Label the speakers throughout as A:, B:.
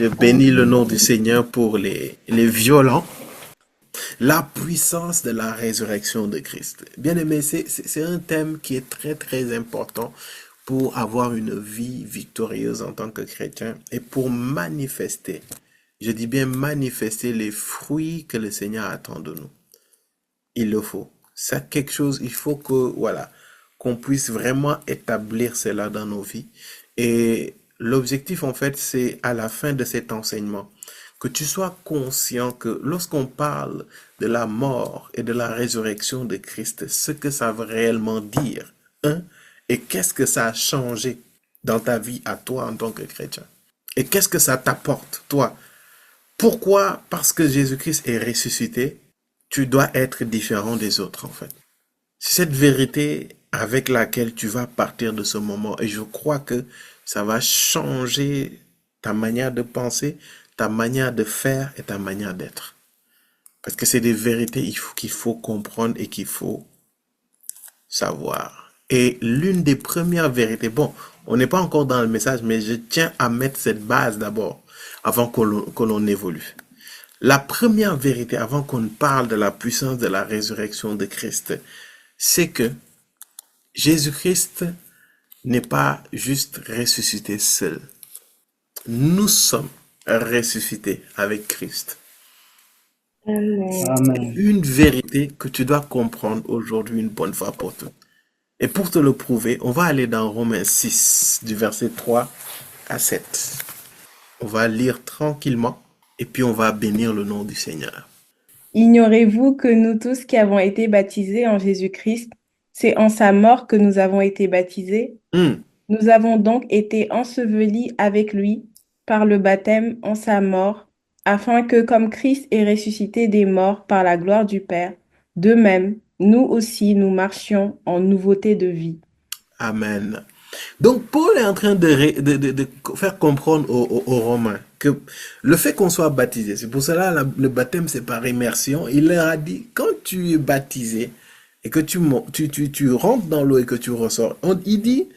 A: Je bénis le nom du Seigneur pour les violents, la puissance de la résurrection de Christ. Bien aimé, c'est un thème qui est très très important pour avoir une vie victorieuse en tant que chrétien et pour manifester, je dis bien manifester les fruits que le Seigneur attend de nous. Il le faut. C'est quelque chose, il faut que, voilà, qu'on puisse vraiment établir cela dans nos vies. Et l'objectif, en fait, c'est à la fin de cet enseignement, que tu sois conscient que lorsqu'on parle de la mort et de la résurrection de Christ, ce que ça veut réellement dire, hein, et qu'est-ce que ça a changé dans ta vie à toi en tant que chrétien. Et qu'est-ce que ça t'apporte, toi? Pourquoi? Parce que Jésus-Christ est ressuscité, tu dois être différent des autres, en fait. C'est cette vérité avec laquelle tu vas partir de ce moment. Et je crois que ça va changer ta manière de penser, ta manière de faire et ta manière d'être. Parce que c'est des vérités qu'il faut comprendre et qu'il faut savoir. Et l'une des premières vérités, bon, on n'est pas encore dans le message, mais je tiens à mettre cette base d'abord, avant que l'on évolue. La première vérité, avant qu'on parle de la puissance de la résurrection de Christ, c'est que Jésus-Christ n'est pas juste ressuscité seul. Nous sommes ressuscités avec Christ.
B: Amen.
A: C'est une vérité que tu dois comprendre aujourd'hui une bonne fois pour toutes. Et pour te le prouver, on va aller dans Romains 6, du verset 3 à 7. On va lire tranquillement et puis on va bénir le nom du Seigneur.
B: Ignorez-vous que nous tous qui avons été baptisés en Jésus-Christ, c'est en sa mort que nous avons été baptisés?
A: Hmm.
B: Nous avons donc été ensevelis avec lui par le baptême en sa mort, afin que, comme Christ est ressuscité des morts par la gloire du Père, de même, nous aussi, nous marchions en nouveauté de vie.
A: Amen. Donc, Paul est en train de faire comprendre aux Romains que le fait qu'on soit baptisé, c'est pour cela le baptême, c'est par immersion. Il leur a dit, quand tu es baptisé et que tu rentres dans l'eau et que tu ressors, il dit,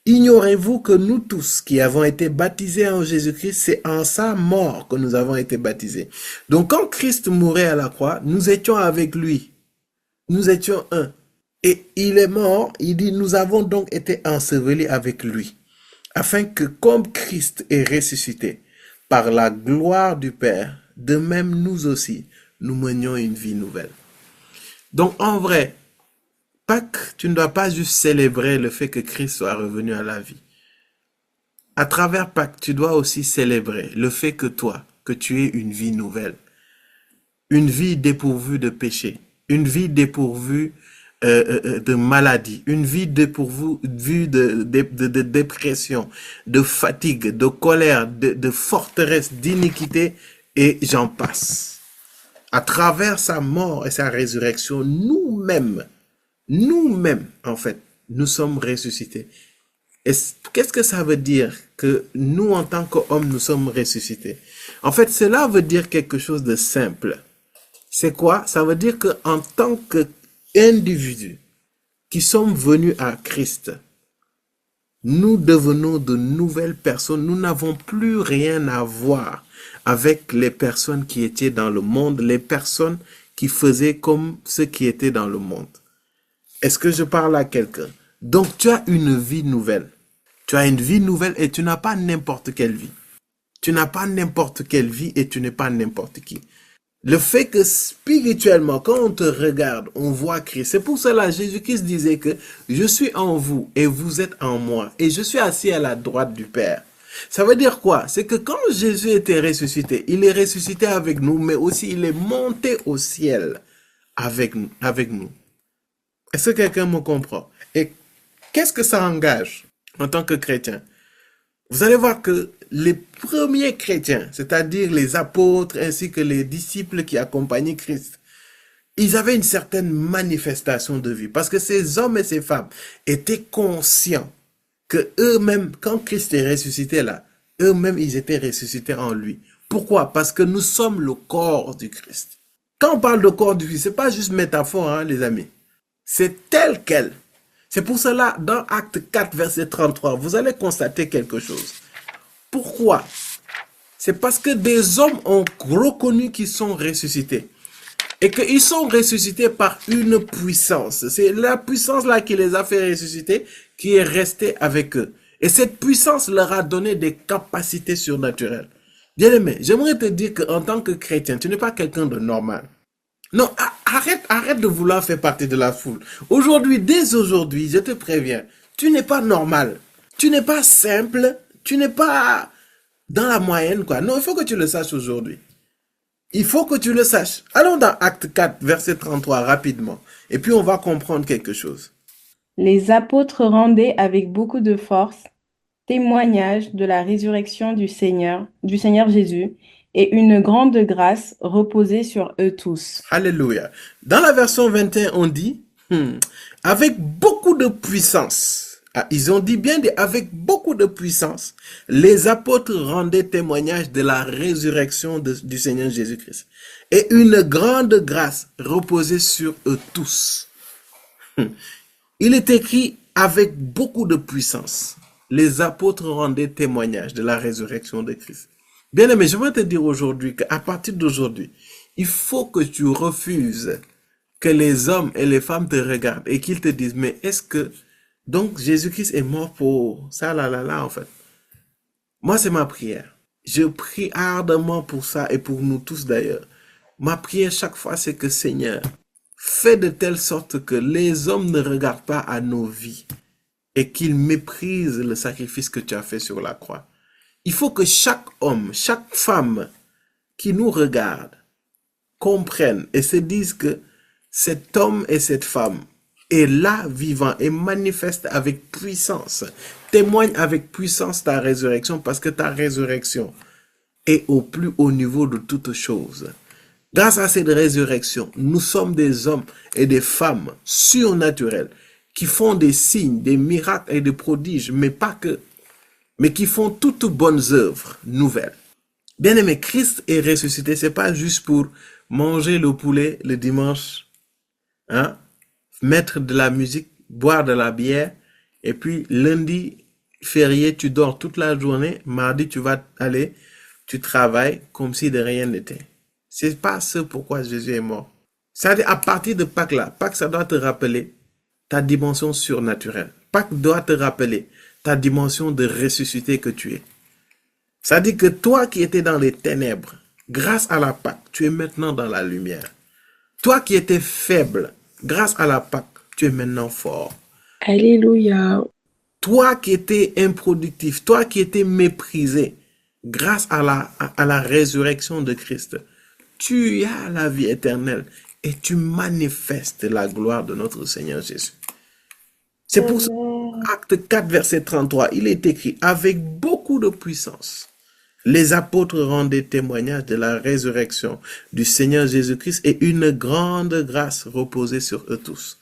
A: ignorez-vous que nous tous qui avons été baptisés en Jésus-Christ, c'est en sa mort que nous avons été baptisés. Donc, quand Christ mourait à la croix, nous étions avec lui. Nous étions un. Et il est mort, il dit, nous avons donc été ensevelis avec lui, afin que comme Christ est ressuscité par la gloire du Père, de même nous aussi, nous menions une vie nouvelle. Donc en vrai, Pâques, tu ne dois pas juste célébrer le fait que Christ soit revenu à la vie. À travers Pâques, tu dois aussi célébrer le fait que toi, que tu aies une vie nouvelle, une vie dépourvue de péché, une vie dépourvue de maladie, une vie dépourvue de dépression, de fatigue, de colère, de forteresse, d'iniquité, et j'en passe. À travers sa mort et sa résurrection, nous-mêmes, en fait, nous sommes ressuscités. Et qu'est-ce que ça veut dire que nous, en tant qu'hommes, nous sommes ressuscités? En fait, cela veut dire quelque chose de simple. C'est quoi? Ça veut dire qu'en tant qu'individus qui sommes venus à Christ, nous devenons de nouvelles personnes. Nous n'avons plus rien à voir avec les personnes qui étaient dans le monde, les personnes qui faisaient comme ceux qui étaient dans le monde. Est-ce que je parle à quelqu'un? Donc, tu as une vie nouvelle. Tu as une vie nouvelle et tu n'as pas n'importe quelle vie. Tu n'as pas n'importe quelle vie et tu n'es pas n'importe qui. Le fait que spirituellement, quand on te regarde, on voit Christ. C'est pour cela Jésus-Christ disait que je suis en vous et vous êtes en moi et je suis assis à la droite du Père. Ça veut dire quoi? C'est que quand Jésus était ressuscité, il est ressuscité avec nous, mais aussi il est monté au ciel avec nous. Est-ce que quelqu'un me comprend? Et qu'est-ce que ça engage en tant que chrétien? Vous allez voir que les premiers chrétiens, c'est-à-dire les apôtres ainsi que les disciples qui accompagnaient Christ, ils avaient une certaine manifestation de vie parce que ces hommes et ces femmes étaient conscients que eux-mêmes, quand Christ est ressuscité là, eux-mêmes, ils étaient ressuscités en lui. Pourquoi? Parce que nous sommes le corps du Christ. Quand on parle de corps du Christ, c'est pas juste métaphore, hein, les amis. C'est tel quel. C'est pour cela, dans Acte 4, verset 33, vous allez constater quelque chose. Pourquoi C'est parce que des hommes ont reconnu qu'ils sont ressuscités. Et qu'ils sont ressuscités par une puissance. C'est la puissance là qui les a fait ressusciter, qui est restée avec eux. Et cette puissance leur a donné des capacités surnaturelles. Bien-aimé, j'aimerais te dire qu'en tant que chrétien, tu n'es pas quelqu'un de normal. Non, arrête de vouloir faire partie de la foule. Aujourd'hui, dès aujourd'hui, je te préviens, tu n'es pas normal. Tu n'es pas simple. Tu n'es pas dans la moyenne, quoi. Non, il faut que tu le saches aujourd'hui. Il faut que tu le saches. Allons dans Acte 4, verset 33, rapidement. Et puis on va comprendre quelque chose.
B: Les apôtres rendaient avec beaucoup de force témoignage de la résurrection du Seigneur Jésus, et une grande grâce reposait sur eux tous.
A: Alléluia. Dans la version 21, on dit, avec beaucoup de puissance. Ah, ils ont dit bien, avec beaucoup de puissance, les apôtres rendaient témoignage de la résurrection du Seigneur Jésus-Christ. Et une grande grâce reposait sur eux tous. Il est écrit avec beaucoup de puissance. Les apôtres rendaient témoignage de la résurrection de Christ. Bien aimé, je veux te dire aujourd'hui qu'à partir d'aujourd'hui, il faut que tu refuses que les hommes et les femmes te regardent et qu'ils te disent, mais est-ce que donc Jésus-Christ est mort pour ça, là, en fait. Moi, c'est ma prière. Je prie ardemment pour ça et pour nous tous d'ailleurs. Ma prière chaque fois, c'est que Seigneur, fais de telle sorte que les hommes ne regardent pas à nos vies et qu'ils méprisent le sacrifice que tu as fait sur la croix. Il faut que chaque homme, chaque femme qui nous regarde comprenne et se dise que cet homme et cette femme est là vivant et manifeste avec puissance, témoigne avec puissance ta résurrection parce que ta résurrection est au plus haut niveau de toutes choses. Grâce à cette résurrection, nous sommes des hommes et des femmes surnaturels qui font des signes, des miracles et des prodiges, mais pas que, mais qui font toutes bonnes œuvres nouvelles. Bien aimé, Christ est ressuscité, c'est pas juste pour manger le poulet le dimanche, hein, mettre de la musique, boire de la bière, et puis lundi, férié, tu dors toute la journée, mardi, tu vas aller, tu travailles comme si de rien n'était. C'est pas ce pourquoi Jésus est mort. C'est-à-dire, à partir de Pâques là, Pâques, ça doit te rappeler ta dimension surnaturelle. Pâques doit te rappeler ta dimension de ressuscité que tu es. C'est-à-dire que toi qui étais dans les ténèbres, grâce à la Pâques, tu es maintenant dans la lumière. Toi qui étais faible, grâce à la Pâques, tu es maintenant fort.
C: Alléluia.
A: Toi qui étais improductif, toi qui étais méprisé, grâce à la résurrection de Christ, tu as la vie éternelle et tu manifestes la gloire de notre Seigneur Jésus. C'est pour ça, Acte 4, verset 33, il est écrit, avec beaucoup de puissance, les apôtres rendaient témoignage de la résurrection du Seigneur Jésus-Christ et une grande grâce reposait sur eux tous.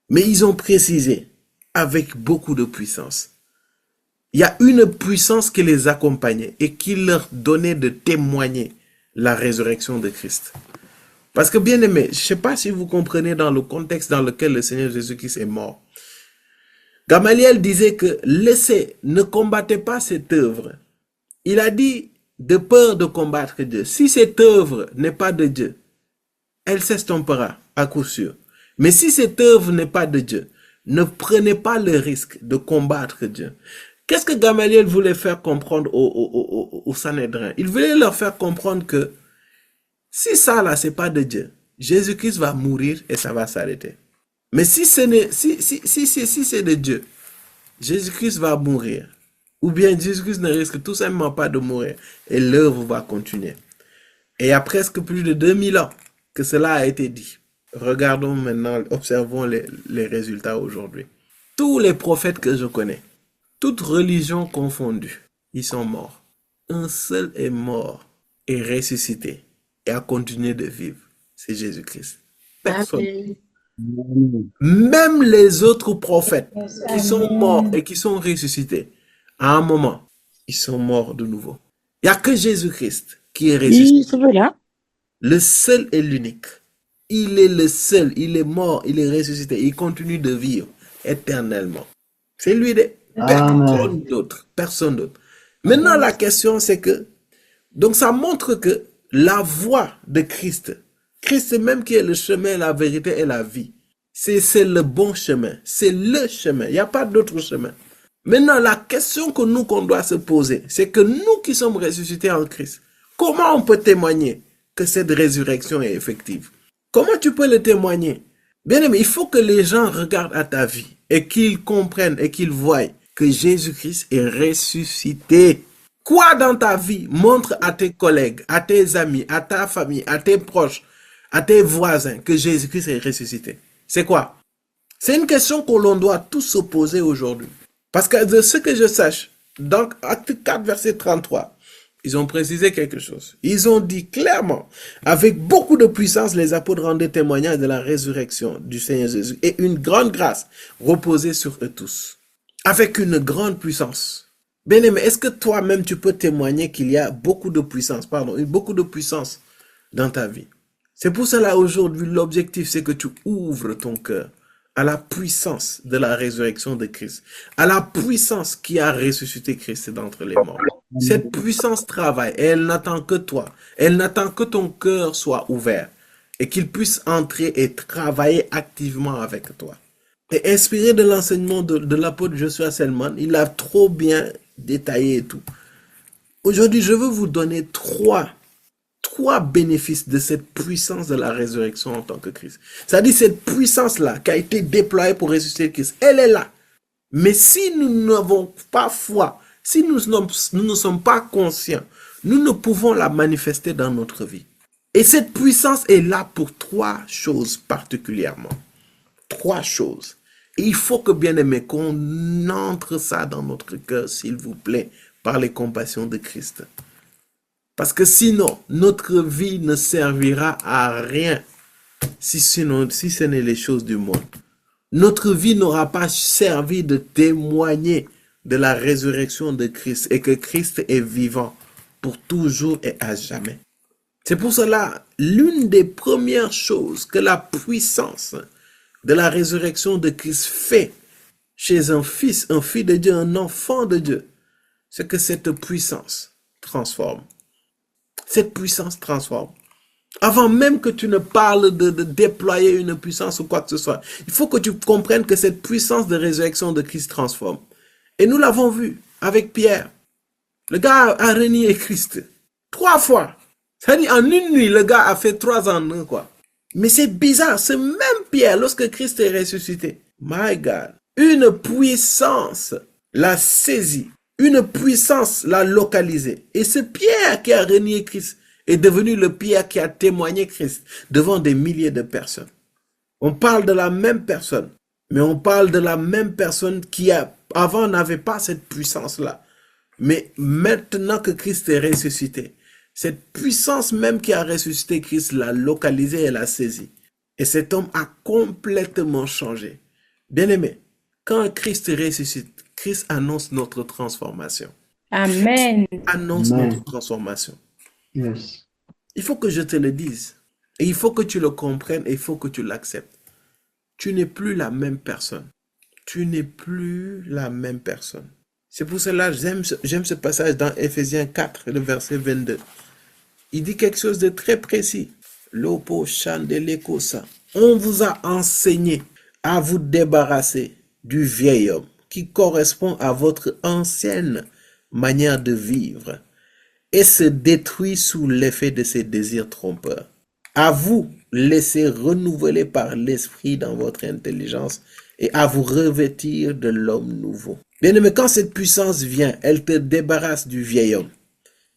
A: Mais ils ont précisé, avec beaucoup de puissance. Il y a une puissance qui les accompagnait et qui leur donnait de témoigner la résurrection de Christ. Parce que bien aimé, je ne sais pas si vous comprenez dans le contexte dans lequel le Seigneur Jésus-Christ est mort. Gamaliel disait que laissez, ne combattez pas cette œuvre. Il a dit de peur de combattre Dieu. Si cette œuvre n'est pas de Dieu, elle s'estompera à coup sûr. Mais si cette œuvre n'est pas de Dieu, ne prenez pas le risque de combattre Dieu. Qu'est-ce que Gamaliel voulait faire comprendre au Sanhédrin? Il voulait leur faire comprendre que si ça là, c'est pas de Dieu, Jésus-Christ va mourir et ça va s'arrêter. Mais si c'est de Dieu, Jésus-Christ va mourir. Ou bien Jésus-Christ ne risque tout simplement pas de mourir et l'œuvre va continuer. Et il y a presque plus de 2000 ans que cela a été dit. Regardons maintenant, observons les résultats aujourd'hui. Tous les prophètes que je connais, toutes religions confondues, ils sont morts. Un seul est mort et ressuscité et a continué de vivre. C'est Jésus-Christ. Personne.
C: Amen.
A: Même les autres prophètes qui sont morts et qui sont ressuscités, à un moment, ils sont morts de nouveau. Il n'y a que Jésus-Christ qui est ressuscité.
C: Oui, c'est vrai.
A: Le seul et l'unique. Il est le seul. Il est mort. Il est ressuscité. Il continue de vivre éternellement. C'est lui. Personne d'autre. Personne d'autre. Maintenant, la question, c'est que Donc ça montre que la voie de Christ, Christ même qui est le chemin, la vérité et la vie, c'est le bon chemin, c'est le chemin, il n'y a pas d'autre chemin. Maintenant, la question que nous qu'on doit se poser, c'est que nous qui sommes ressuscités en Christ, comment on peut témoigner que cette résurrection est effective? Comment tu peux le témoigner? Bien aimé, il faut que les gens regardent à ta vie et qu'ils comprennent et qu'ils voient que Jésus-Christ est ressuscité. Quoi dans ta vie montre à tes collègues, à tes amis, à ta famille, à tes proches, à tes voisins que Jésus-Christ est ressuscité? C'est quoi? C'est une question que l'on doit tous se poser aujourd'hui. Parce que de ce que je sache, dans Acte 4, verset 33, ils ont précisé quelque chose. Ils ont dit clairement, avec beaucoup de puissance, les apôtres rendaient témoignage de la résurrection du Seigneur Jésus et une grande grâce reposait sur eux tous. Avec une grande puissance. Bien-aimé, est-ce que toi-même tu peux témoigner qu'il y a beaucoup de puissance, dans ta vie? C'est pour cela aujourd'hui, l'objectif, c'est que tu ouvres ton cœur à la puissance de la résurrection de Christ, à la puissance qui a ressuscité Christ d'entre les morts. Cette puissance travaille et elle n'attend que toi. Elle n'attend que ton cœur soit ouvert et qu'il puisse entrer et travailler activement avec toi. Et inspiré de l'enseignement de l'apôtre Joshua Selman, il a trop bien détaillé et tout. Aujourd'hui, je veux vous donner trois bénéfices de cette puissance de la résurrection en tant que Christ. C'est-à-dire cette puissance-là qui a été déployée pour ressusciter Christ, elle est là. Mais si nous n'avons pas foi, si nous ne sommes pas conscients, nous ne pouvons la manifester dans notre vie. Et cette puissance est là pour trois choses particulièrement. Trois choses. Et il faut que, bien aimé, qu'on entre ça dans notre cœur, s'il vous plaît, par les compassions de Christ. Parce que sinon, notre vie ne servira à rien si ce n'est les choses du monde. Notre vie n'aura pas servi de témoigner de la résurrection de Christ et que Christ est vivant pour toujours et à jamais. C'est pour cela, l'une des premières choses que la puissance de la résurrection de Christ fait chez un fils de Dieu, un enfant de Dieu, c'est que cette puissance transforme. Cette puissance transforme. Avant même que tu ne parles de déployer une puissance ou quoi que ce soit, il faut que tu comprennes que cette puissance de résurrection de Christ transforme. Et nous l'avons vu avec Pierre. Le gars a renié Christ 3 fois. C'est-à-dire en une nuit, le gars a fait 3 en 1, quoi. Mais c'est bizarre, ce même Pierre, lorsque Christ est ressuscité, my God, une puissance l'a saisi. Une puissance l'a localisé. Et ce Pierre qui a renié Christ est devenu le Pierre qui a témoigné Christ devant des milliers de personnes. On parle de la même personne, mais on parle de la même personne qui avant n'avait pas cette puissance-là. Mais maintenant que Christ est ressuscité, cette puissance même qui a ressuscité Christ l'a localisé et l'a saisi. Et cet homme a complètement changé. Bien aimé, quand Christ ressuscite, Christ annonce notre transformation.
B: Amen.
A: Annonce notre transformation.
D: Yes.
A: Il faut que je te le dise. Et il faut que tu le comprennes et il faut que tu l'acceptes. Tu n'es plus la même personne. Tu n'es plus la même personne. C'est pour cela que j'aime ce passage dans Éphésiens 4, le verset 22. Il dit quelque chose de très précis. Lopo chandelekosa. On vous a enseigné à vous débarrasser du vieil homme qui correspond à votre ancienne manière de vivre et se détruit sous l'effet de ses désirs trompeurs. À vous laisser renouveler par l'esprit dans votre intelligence et à vous revêtir de l'homme nouveau. Bien aimé, quand cette puissance vient, elle te débarrasse du vieil homme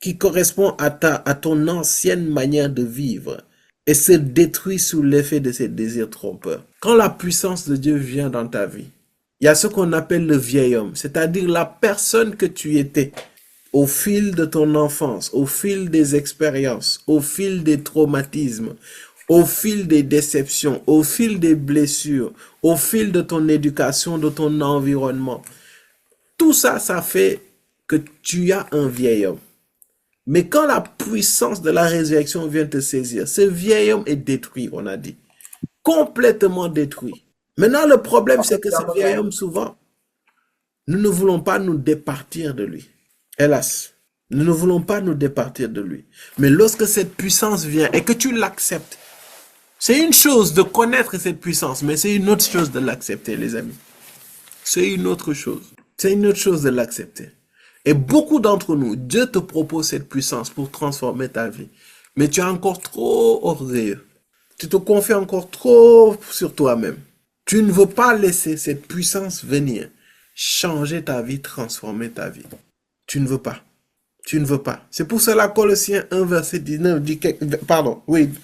A: qui correspond à ton ancienne manière de vivre et se détruit sous l'effet de ses désirs trompeurs. Quand la puissance de Dieu vient dans ta vie, il y a ce qu'on appelle le vieil homme, c'est-à-dire la personne que tu étais au fil de ton enfance, au fil des expériences, au fil des traumatismes, au fil des déceptions, au fil des blessures, au fil de ton éducation, de ton environnement. Tout ça, ça fait que tu as un vieil homme. Mais quand la puissance de la résurrection vient te saisir, ce vieil homme est détruit, on a dit. Complètement détruit. Maintenant, le problème, c'est que ce vieil homme, souvent, nous ne voulons pas nous départir de lui. Hélas. Nous ne voulons pas nous départir de lui. Mais lorsque cette puissance vient et que tu l'acceptes, c'est une chose de connaître cette puissance, mais c'est une autre chose de l'accepter, les amis. C'est une autre chose. C'est une autre chose de l'accepter. Et beaucoup d'entre nous, Dieu te propose cette puissance pour transformer ta vie. Mais tu es encore trop orgueilleux. Tu te confies encore trop sur toi-même. Tu ne veux pas laisser cette puissance venir changer ta vie, transformer ta vie. Tu ne veux pas. Tu ne veux pas. C'est pour cela Colossiens 1, verset 19 dit,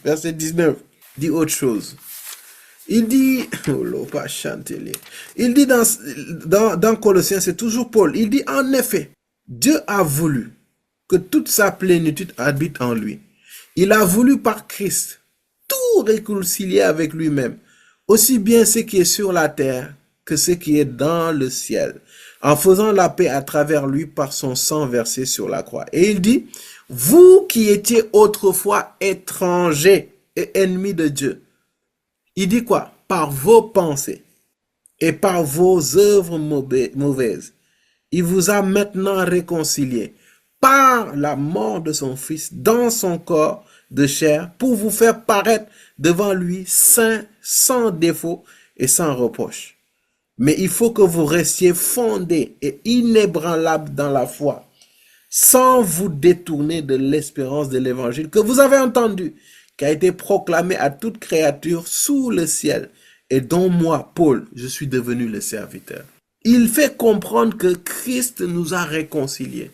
A: verset 19 dit autre chose. Il dit, il dit dans Colossiens, c'est toujours Paul, il dit en effet, Dieu a voulu que toute sa plénitude habite en lui. Il a voulu par Christ tout réconcilier avec lui-même, aussi bien ce qui est sur la terre que ce qui est dans le ciel, en faisant la paix à travers lui par son sang versé sur la croix. Et il dit, vous qui étiez autrefois étrangers et ennemis de Dieu, il dit quoi? Par vos pensées et par vos œuvres mauvaises, il vous a maintenant réconciliés par la mort de son Fils dans son corps de chair pour vous faire paraître devant lui saint, sans défaut et sans reproche. Mais il faut que vous restiez fondés et inébranlables dans la foi, sans vous détourner de l'espérance de l'évangile que vous avez entendu, qui a été proclamé à toute créature sous le ciel, et dont moi, Paul, je suis devenu le serviteur. Il fait comprendre que Christ nous a réconciliés.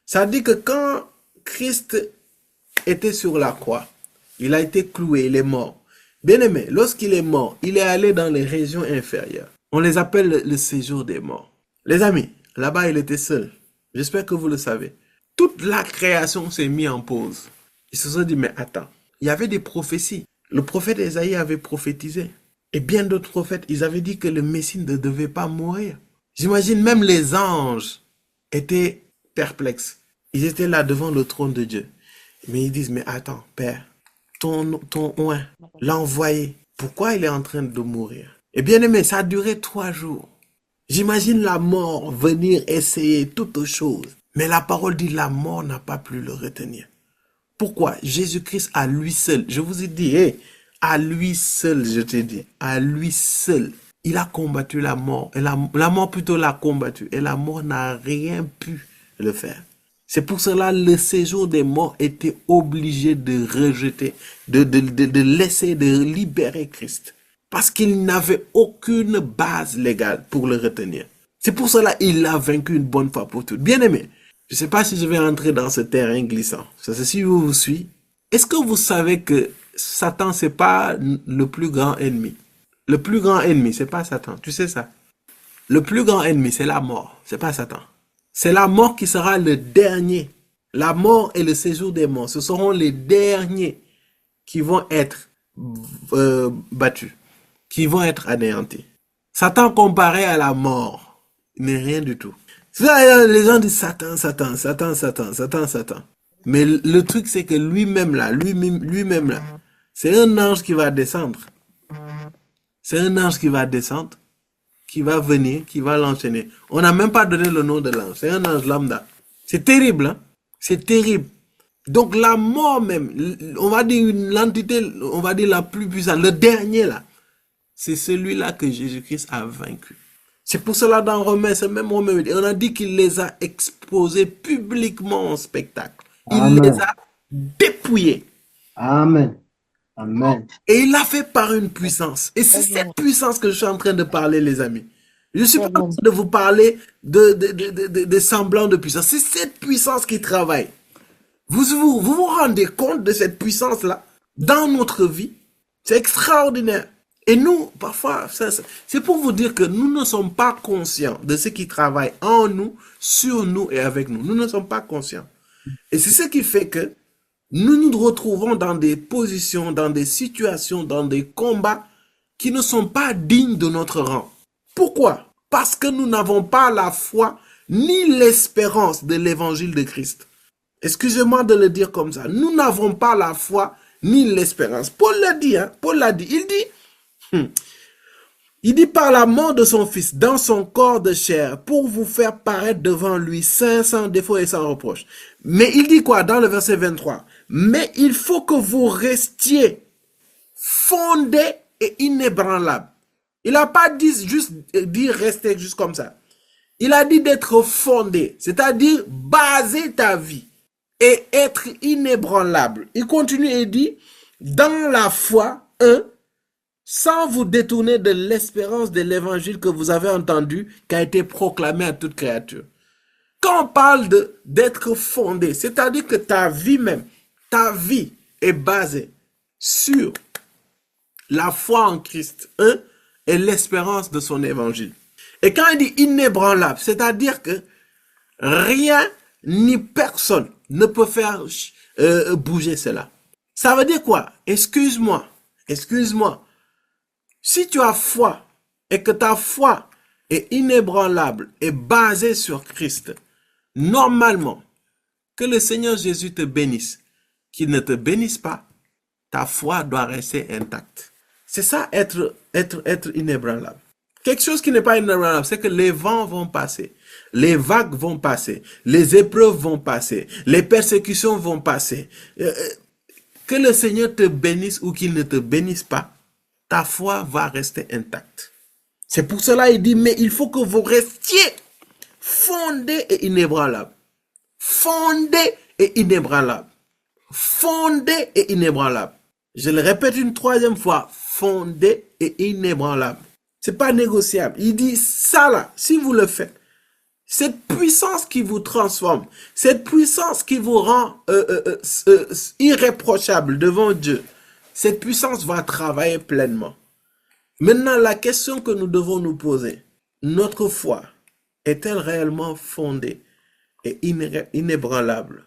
A: Ça dit que quand Christ était sur la croix, il a été cloué, il est mort. Bien aimé, lorsqu'il est mort, il est allé dans les régions inférieures. On les appelle le séjour des morts. Les amis, là-bas, il était seul. J'espère que vous le savez. Toute la création s'est mise en pause. Ils se sont dit, mais attends, il y avait des prophéties. Le prophète Ésaïe avait prophétisé. Et bien d'autres prophètes, ils avaient dit que le Messie ne devait pas mourir. J'imagine même les anges étaient perplexes. Ils étaient là devant le trône de Dieu. Mais ils disent, mais attends, Père, ton oint, l'envoyé, pourquoi il est en train de mourir? Et bien aimé, ça a duré 3 jours. J'imagine la mort venir essayer toutes choses. Mais la parole dit, la mort n'a pas pu le retenir. Pourquoi? Jésus-Christ à lui seul, je vous ai dit, à lui seul, je te dis, à lui seul, il a combattu la mort. Et la mort plutôt l'a combattu. Et la mort n'a rien pu le faire. C'est pour cela le séjour des morts était obligé de rejeter, de laisser, de libérer Christ. Parce qu'il n'avait aucune base légale pour le retenir. C'est pour cela qu'il a vaincu une bonne fois pour toutes. Bien aimé, je ne sais pas si je vais entrer dans ce terrain glissant. Ça, c'est si vous suivez. Est-ce que vous savez que Satan, c'est pas le plus grand ennemi? Le plus grand ennemi, c'est pas Satan. Tu sais ça? Le plus grand ennemi, c'est la mort. C'est pas Satan. C'est la mort qui sera le dernier. La mort et le séjour des morts, ce seront les derniers qui vont être battus, qui vont être anéantis. Satan comparé à la mort n'est rien du tout. Ça, les gens disent Satan, Satan, Satan, Satan, Satan, Satan. Mais le truc, c'est que lui-même là, c'est un ange qui va descendre. C'est un ange qui va descendre, qui va venir, qui va l'enchaîner. On n'a même pas donné le nom de l'ange. C'est un ange lambda. C'est terrible, hein? C'est terrible. Donc la mort même, on va dire l'entité, on va dire la plus puissante, le dernier là, c'est celui-là que Jésus-Christ a vaincu. C'est pour cela dans Romains, c'est même Romains, on a dit qu'il les a exposés publiquement en spectacle. Il les a dépouillés.
D: Amen. Amen.
A: Et il l'a fait par une puissance. Et c'est cette puissance que je suis en train de parler, les amis. Je ne suis pas en train de vous parler de semblant de puissance. C'est cette puissance qui travaille. Vous vous rendez compte de cette puissance-là dans notre vie? C'est extraordinaire. Et nous, parfois, c'est pour vous dire que nous ne sommes pas conscients de ce qui travaille en nous, sur nous et avec nous. Nous ne sommes pas conscients. Et c'est ce qui fait que nous nous retrouvons dans des positions, dans des situations, dans des combats qui ne sont pas dignes de notre rang. Pourquoi? Parce que nous n'avons pas la foi ni l'espérance de l'évangile de Christ. Excusez-moi de le dire comme ça. Nous n'avons pas la foi ni l'espérance. Paul l'a dit, hein? Paul l'a dit. Il dit, Il dit par la mort de son Fils dans son corps de chair pour vous faire paraître devant lui saint, sans défaut et sans reproche. Mais il dit quoi dans le verset 23? Mais il faut que vous restiez fondés et inébranlables. Il n'a pas dit juste dit rester juste comme ça. Il a dit d'être fondé, c'est-à-dire baser ta vie et être inébranlable. Il continue et dit, dans la foi, sans vous détourner de l'espérance de l'évangile que vous avez entendu, qui a été proclamé à toute créature. Quand on parle d'être fondé, c'est-à-dire que ta vie même, ta vie est basée sur la foi en Christ, et l'espérance de son évangile. Et quand il dit inébranlable, c'est-à-dire que rien ni personne ne peut faire bouger cela. Ça veut dire quoi? Excuse-moi. Si tu as foi et que ta foi est inébranlable et basée sur Christ, normalement, que le Seigneur Jésus te bénisse, qu'il ne te bénisse pas, ta foi doit rester intacte. C'est ça, être inébranlable. Quelque chose qui n'est pas inébranlable, c'est que les vents vont passer, les vagues vont passer, les épreuves vont passer, les persécutions vont passer. Que le Seigneur te bénisse ou qu'il ne te bénisse pas, ta foi va rester intacte. C'est pour cela qu'il dit, mais il faut que vous restiez fondés et inébranlables. Fondés et inébranlables. Fondés et inébranlables. Je le répète une troisième fois, fondés et inébranlables. C'est pas négociable. Il dit ça là, si vous le faites, cette puissance qui vous transforme, cette puissance qui vous rend irréprochable devant Dieu, cette puissance va travailler pleinement. Maintenant, la question que nous devons nous poser, notre foi est-elle réellement fondée et inébranlable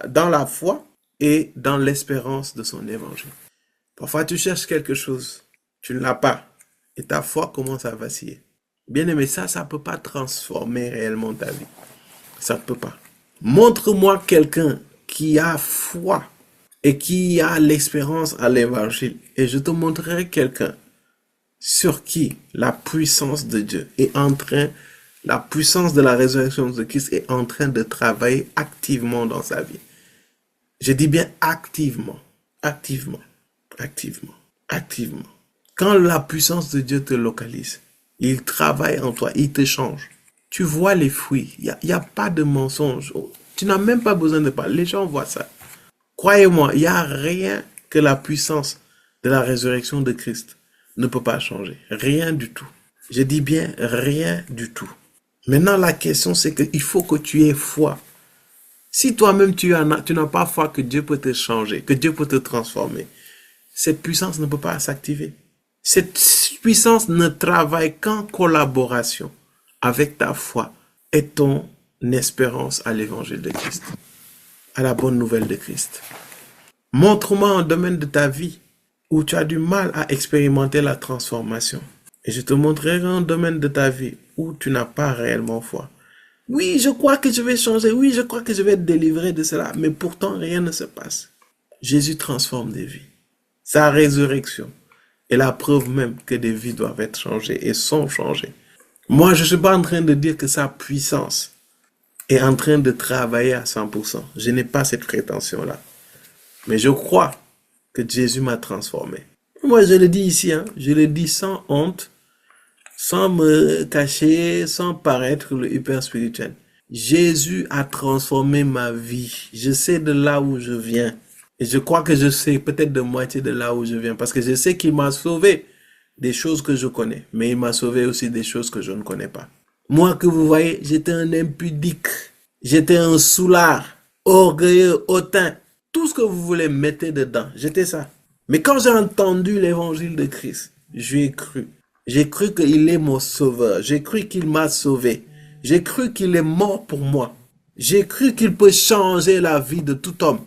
A: dans la foi et dans l'espérance de son évangile? Parfois, tu cherches quelque chose, tu ne l'as pas, et ta foi commence à vaciller. Bien aimé, ça ne peut pas transformer réellement ta vie. Ça ne peut pas. Montre-moi quelqu'un qui a foi et qui a l'expérience à l'évangile, et je te montrerai quelqu'un sur qui la puissance de Dieu est en train, la puissance de la résurrection de Christ est en train de travailler activement dans sa vie. Je dis bien activement. Quand la puissance de Dieu te localise, il travaille en toi, il te change. Tu vois les fruits, il n'y a pas de mensonge. Tu n'as même pas besoin de parler, les gens voient ça. Croyez-moi, il n'y a rien que la puissance de la résurrection de Christ ne peut pas changer. Rien du tout. Je dis bien rien du tout. Maintenant, la question, c'est qu'il faut que tu aies foi. Si toi-même tu n'as pas foi que Dieu peut te changer, que Dieu peut te transformer, cette puissance ne peut pas s'activer. Cette puissance ne travaille qu'en collaboration avec ta foi et ton espérance à l'évangile de Christ, à la bonne nouvelle de Christ. Montre-moi un domaine de ta vie où tu as du mal à expérimenter la transformation. Et je te montrerai un domaine de ta vie où tu n'as pas réellement foi. Oui, je crois que je vais changer. Oui, je crois que je vais être délivré de cela. Mais pourtant, rien ne se passe. Jésus transforme des vies. Sa résurrection est la preuve même que des vies doivent être changées et sont changées. Moi, je ne suis pas en train de dire que sa puissance est en train de travailler à 100%. Je n'ai pas cette prétention-là. Mais je crois que Jésus m'a transformé. Moi, je le dis ici, je le dis sans honte, sans me cacher, sans paraître le hyper spirituel. Jésus a transformé ma vie. Je sais de là où je viens. Et je crois que je sais peut-être de moitié de là où je viens. Parce que je sais qu'il m'a sauvé des choses que je connais. Mais il m'a sauvé aussi des choses que je ne connais pas. Moi que vous voyez, j'étais un impudique. J'étais un soulard, orgueilleux, hautain. Tout ce que vous voulez mettez dedans. J'étais ça. Mais quand j'ai entendu l'évangile de Christ, j'ai cru. J'ai cru qu'il est mon sauveur. J'ai cru qu'il m'a sauvé. J'ai cru qu'il est mort pour moi. J'ai cru qu'il peut changer la vie de tout homme.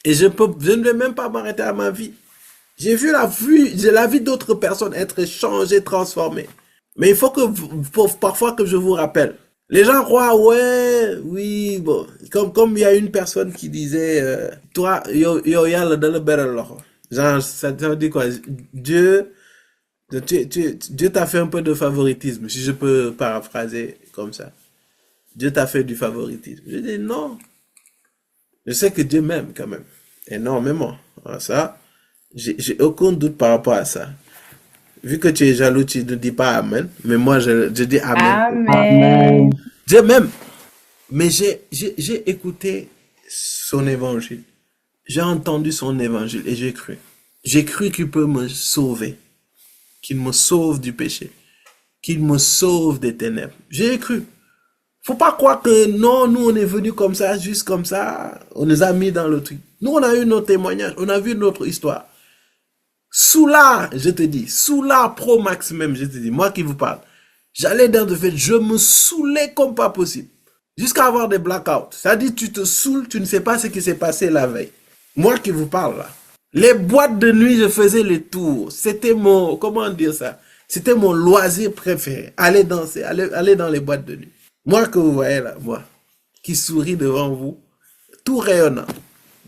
A: Et je ne vais même pas m'arrêter à ma vie. J'ai vu la vie d'autres personnes être changées, transformées. Mais il faut parfois que je vous rappelle. Les gens croient, ouais, oui, bon. Comme il y a une personne qui disait, toi, yo, yalla dans le beral loxo. Genre, ça veut dire quoi? Dieu Donc, Dieu t'a fait un peu de favoritisme, si je peux paraphraser comme ça. Dieu t'a fait du favoritisme. Je dis non. Je sais que Dieu m'aime quand même, énormément. Alors ça, j'ai aucun doute par rapport à ça. Vu que tu es jaloux, tu ne dis pas Amen, mais moi je dis Amen.
B: Amen.
A: Dieu m'aime, mais j'ai écouté son évangile. J'ai entendu son évangile et j'ai cru. J'ai cru qu'il peut me sauver, qu'il me sauve du péché, qu'il me sauve des ténèbres. J'ai cru. Faut pas croire que non, nous on est venu comme ça, juste comme ça, on nous a mis dans le truc. Nous on a eu notre témoignage, on a vu notre histoire. Sous là, je te dis, sous là, Pro Max même, je te dis, moi qui vous parle, j'allais dans le fait, je me saoulais comme pas possible. Jusqu'à avoir des blackouts. C'est-à-dire, tu te saoules, tu ne sais pas ce qui s'est passé la veille. Moi qui vous parle là. Les boîtes de nuit, je faisais les tours. C'était mon, comment dire ça? C'était mon loisir préféré. Aller danser, aller dans les boîtes de nuit. Moi que vous voyez là, moi, qui souris devant vous, tout rayonnant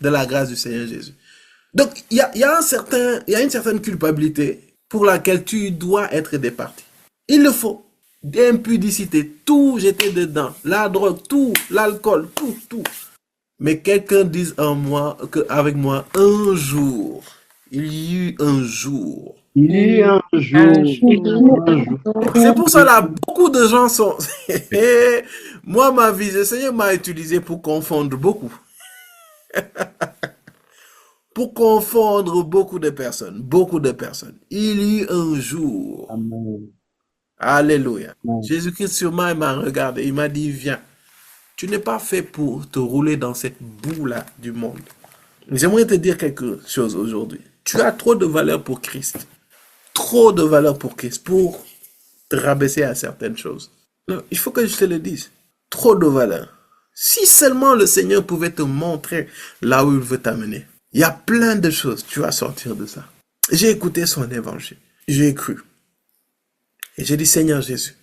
A: de la grâce du Seigneur Jésus. Donc, il y a une certaine culpabilité pour laquelle tu dois être départi. Il le faut. D'impudicité, tout, j'étais dedans. La drogue, tout, l'alcool, tout. Mais quelqu'un dise en moi, avec moi, un jour, il y eut un jour.
D: Il y a un jour, un jour.
A: C'est pour ça là, beaucoup de gens sont... Moi, ma vie, le Seigneur m'a utilisé pour confondre beaucoup. Pour confondre beaucoup de personnes. Beaucoup de personnes. Il y eut un jour.
D: Amen.
A: Alléluia.
D: Amen.
A: Jésus-Christ sûrement il m'a regardé. Il m'a dit, viens. Tu n'es pas fait pour te rouler dans cette boue-là du monde. J'aimerais te dire quelque chose aujourd'hui. Tu as trop de valeur pour Christ. Trop de valeur pour Christ. Pour te rabaisser à certaines choses. Non, il faut que je te le dise. Trop de valeur. Si seulement le Seigneur pouvait te montrer là où il veut t'amener. Il y a plein de choses. Tu vas sortir de ça. J'ai écouté son évangile. J'ai cru. Et j'ai dit, Seigneur Jésus,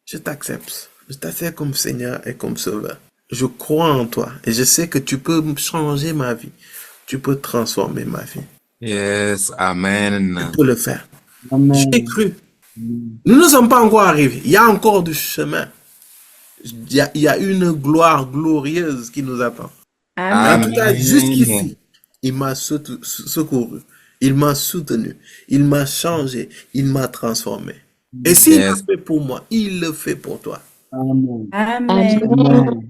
A: je t'accepte. Je t'accepte comme Seigneur et comme Sauveur. Je crois en toi. Et je sais que tu peux changer ma vie. Tu peux transformer ma vie.
E: Yes, amen.
A: Tu peux le faire.
D: Amen.
A: J'ai cru. Nous ne sommes pas encore arrivés. Il y a encore du chemin. Il y a une gloire glorieuse qui nous attend. En tout cas, jusqu'ici, il m'a secouru. Il m'a soutenu. Il m'a changé. Il m'a transformé. Et s'il le fait pour moi, il le fait pour toi.
D: Amen.
B: Amen.
D: Amen.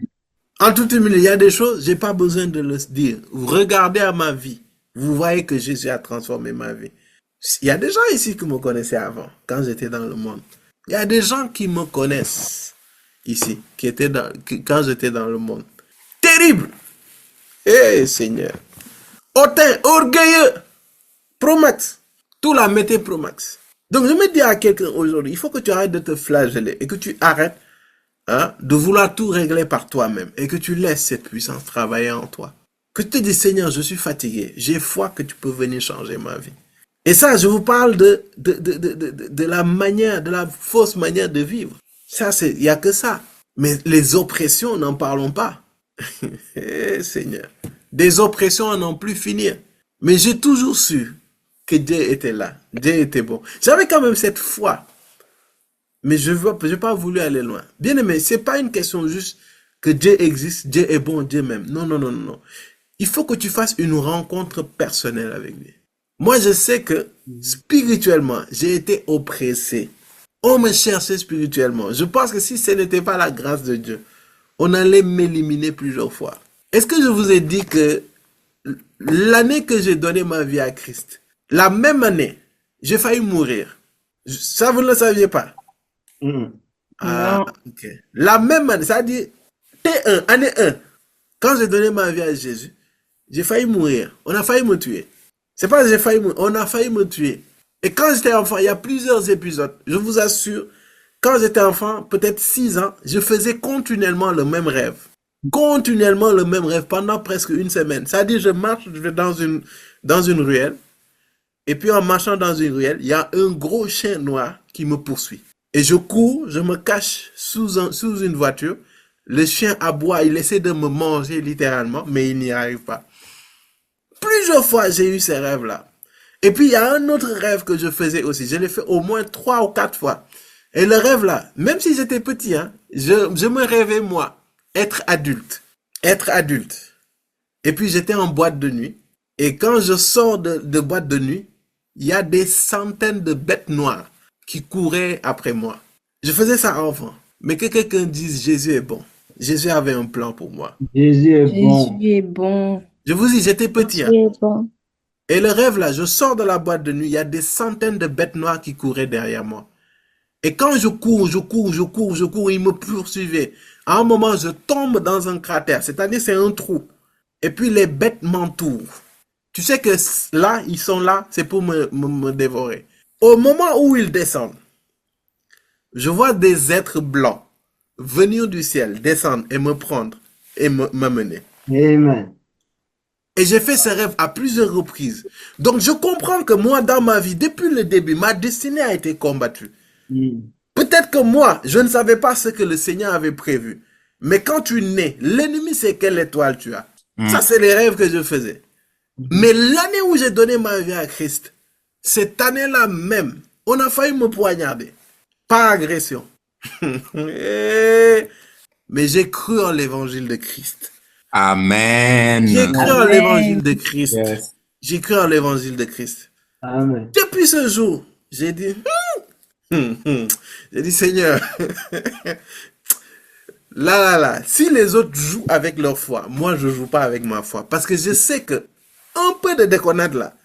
A: En toute humilité, il y a des choses, j'ai pas besoin de le dire. Regardez à ma vie. Vous voyez que Jésus a transformé ma vie. Il y a des gens ici qui me connaissaient avant, quand j'étais dans le monde. Il y a des gens qui me connaissent ici, quand j'étais dans le monde. Terrible! Eh Seigneur! Hautain, orgueilleux! Promax! Tout la mettez Promax. Donc je me dis à quelqu'un aujourd'hui, il faut que tu arrêtes de te flageller et que tu arrêtes de vouloir tout régler par toi-même et que tu laisses cette puissance travailler en toi. Que tu te dis, Seigneur, je suis fatigué, j'ai foi que tu peux venir changer ma vie. Et ça, je vous parle de la manière, de la fausse manière de vivre. Ça, il n'y a que ça. Mais les oppressions, n'en parlons pas. Eh, Seigneur, des oppressions à n'en plus finir. Mais j'ai toujours su que Dieu était là, Dieu était bon. J'avais quand même cette foi. Mais je n'ai pas voulu aller loin. Bien aimé, ce n'est pas une question juste que Dieu existe, Dieu est bon, Dieu m'aime. Non, non, non, non. Il faut que tu fasses une rencontre personnelle avec lui. Moi, je sais que spirituellement, j'ai été oppressé. On me cherchait spirituellement. Je pense que si ce n'était pas la grâce de Dieu, on allait m'éliminer plusieurs fois. Est-ce que je vous ai dit que l'année que j'ai donné ma vie à Christ, la même année, j'ai failli mourir? Ça, vous ne le saviez pas? Ah, ok. La même année, c'est-à-dire T1, année 1, quand j'ai donné ma vie à Jésus, j'ai failli mourir. On a failli me tuer. C'est pas que j'ai failli mourir, on a failli me tuer. Et quand j'étais enfant, il y a plusieurs épisodes, je vous assure, quand j'étais enfant, peut-être 6 ans, je faisais continuellement le même rêve. Continuellement le même rêve pendant presque une semaine. C'est-à-dire, je marche, je vais dans une ruelle, et puis en marchant dans une ruelle, il y a un gros chien noir qui me poursuit. Et je cours, je me cache sous une voiture. Le chien aboie, il essaie de me manger littéralement, mais il n'y arrive pas. Plusieurs fois, j'ai eu ces rêves-là. Et puis, il y a un autre rêve que je faisais aussi. Je l'ai fait au moins 3 ou 4 fois. Et le rêve là, même si j'étais petit, hein, je me rêvais, moi, être adulte. Être adulte. Et puis, j'étais en boîte de nuit. Et quand je sors de boîte de nuit, il y a des centaines de bêtes noires qui couraient après moi. Je faisais ça enfant. Mais que quelqu'un dise Jésus est bon. Jésus avait un plan pour moi.
D: Jésus est bon.
B: Jésus est bon.
A: Je vous dis, j'étais petit, hein.
C: Dieu est bon.
A: Et le rêve là, je sors de la boîte de nuit, il y a des centaines de bêtes noires qui couraient derrière moi. Et quand je cours, ils me poursuivaient. À un moment, je tombe dans un cratère, c'est-à-dire c'est un trou. Et puis les bêtes m'entourent. Tu sais que là, ils sont là, c'est pour me dévorer. Au moment où ils descendent, je vois des êtres blancs venir du ciel, descendre et me prendre et m'amener.
D: Amen.
A: Et j'ai fait ce rêve à plusieurs reprises. Donc je comprends que moi, dans ma vie, depuis le début, ma destinée a été combattue.
D: Mm.
A: Peut-être que moi, je ne savais pas ce que le Seigneur avait prévu. Mais quand tu nais, l'ennemi sait quelle étoile tu as. Ça, c'est les rêves que je faisais. Mais l'année où j'ai donné ma vie à Christ, cette année-là même, on a failli me poignarder. Par agression. Mais j'ai cru en l'évangile de Christ. J'ai
E: Amen.
A: cru en
B: Amen.
A: l'évangile de Christ.
E: Yes.
A: J'ai cru en l'évangile de Christ.
D: Amen.
A: Depuis ce jour, j'ai dit, j'ai dit, Seigneur, là, si les autres jouent avec leur foi, moi je joue pas avec ma foi. Parce que je sais que un peu de déconnade là,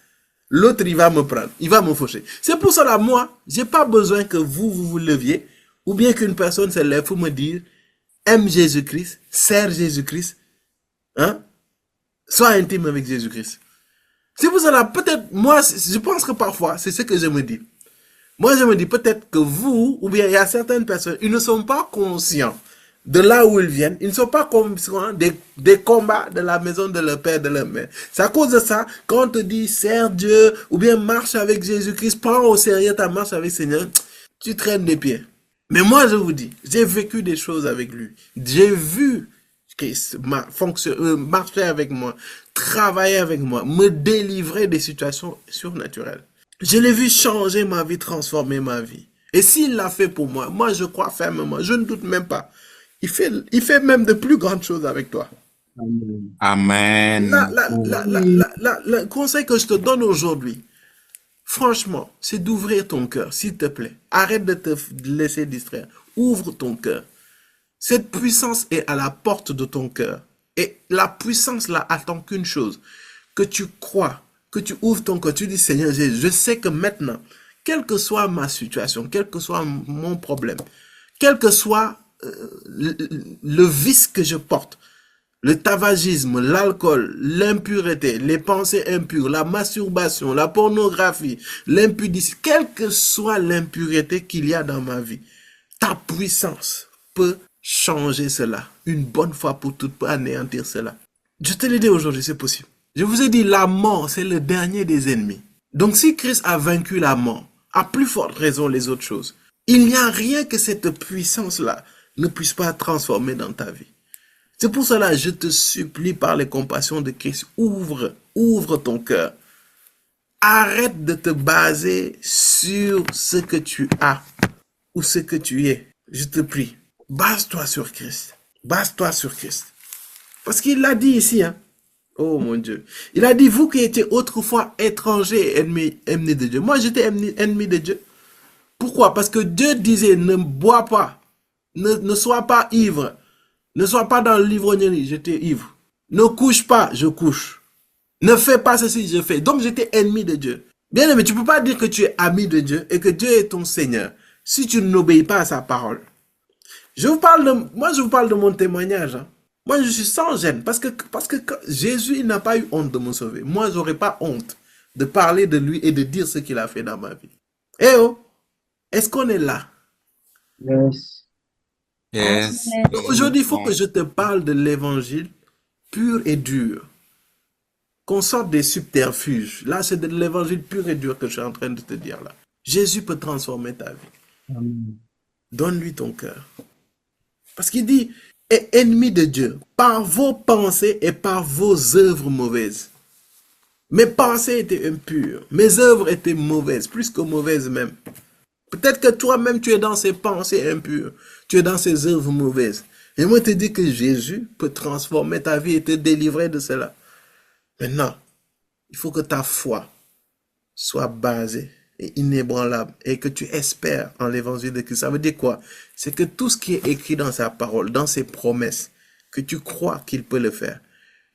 A: l'autre il va me prendre, il va me faucher. C'est pour cela, moi, j'ai pas besoin que vous leviez, ou bien qu'une personne se lève pour me dire, aime Jésus-Christ, sers Jésus-Christ, hein, sois intime avec Jésus-Christ. C'est pour cela, peut-être, moi, je pense que parfois, c'est ce que je me dis. Moi, je me dis peut-être que vous, ou bien il y a certaines personnes, ils ne sont pas conscients de là où ils viennent. Ils ne sont pas conscients des combats de la maison de leur père, de leur mère. C'est à cause de ça, quand on te dit, sers Dieu, ou bien marche avec Jésus-Christ, prends au sérieux ta marche avec le Seigneur, tu traînes des pieds. Mais moi, je vous dis, j'ai vécu des choses avec lui. J'ai vu Christ marcher avec moi, travailler avec moi, me délivrer des situations surnaturelles. Je l'ai vu changer ma vie, transformer ma vie. Et s'il l'a fait pour moi, moi je crois fermement, je ne doute même pas. Il fait même de plus grandes choses avec toi.
D: Amen.
E: Amen.
A: Le conseil que je te donne aujourd'hui, franchement, c'est d'ouvrir ton cœur, s'il te plaît. Arrête de te laisser distraire. Ouvre ton cœur. Cette puissance est à la porte de ton cœur. Et la puissance là attend qu'une chose, que tu crois, que tu ouvres ton cœur, tu dis Seigneur Jésus, je sais que maintenant, quelle que soit ma situation, quel que soit mon problème, quel que soit le vice que je porte, le tabagisme, l'alcool, l'impureté, les pensées impures, la masturbation, la pornographie, l'impudicité, quelle que soit l'impureté qu'il y a dans ma vie, ta puissance peut changer cela. Une bonne fois pour toutes, pour anéantir cela. Je te l'ai dit aujourd'hui, c'est possible. Je vous ai dit, la mort, c'est le dernier des ennemis. Donc si Christ a vaincu la mort, à plus forte raison les autres choses, il n'y a rien que cette puissance-là ne puisse pas transformer dans ta vie. C'est pour cela, je te supplie par les compassions de Christ, ouvre ton cœur. Arrête de te baser sur ce que tu as ou ce que tu es. Je te prie, base-toi sur Christ. Base-toi sur Christ. Parce qu'il l'a dit ici, hein. Oh mon Dieu. Il a dit, vous qui étiez autrefois étrangers et ennemis de Dieu. Moi, j'étais ennemi de Dieu. Pourquoi? Parce que Dieu disait, ne bois pas, ne sois pas ivre, ne sois pas dans l'ivrognerie, j'étais ivre. Ne couche pas, je couche. Ne fais pas ceci, je fais. Donc j'étais ennemi de Dieu. Bien aimé, tu ne peux pas dire que tu es ami de Dieu et que Dieu est ton Seigneur si tu n'obéis pas à sa parole. Moi, je vous parle de mon témoignage. Hein. Moi, je suis sans gêne parce que Jésus n'a pas eu honte de me sauver. Moi, je n'aurais pas honte de parler de lui et de dire ce qu'il a fait dans ma vie. Eh oh, est-ce qu'on est là?
D: Yes.
E: Yes.
A: Aujourd'hui, il faut que je te parle de l'évangile pur et dur. Qu'on sorte des subterfuges. Là, c'est de l'évangile pur et dur que je suis en train de te dire là. Jésus peut transformer ta vie.
D: Amen.
A: Donne-lui ton cœur. Parce qu'il dit, est ennemi de Dieu par vos pensées et par vos œuvres mauvaises. Mes pensées étaient impures. Mes œuvres étaient mauvaises, plus que mauvaises même. Peut-être que toi-même, tu es dans ces pensées impures. Tu es dans ces œuvres mauvaises. Et moi, je te dis que Jésus peut transformer ta vie et te délivrer de cela. Maintenant, il faut que ta foi soit basée et inébranlable et que tu espères en l'évangile de Christ. Ça veut dire quoi? C'est que tout ce qui est écrit dans sa parole, dans ses promesses, que tu crois qu'il peut le faire.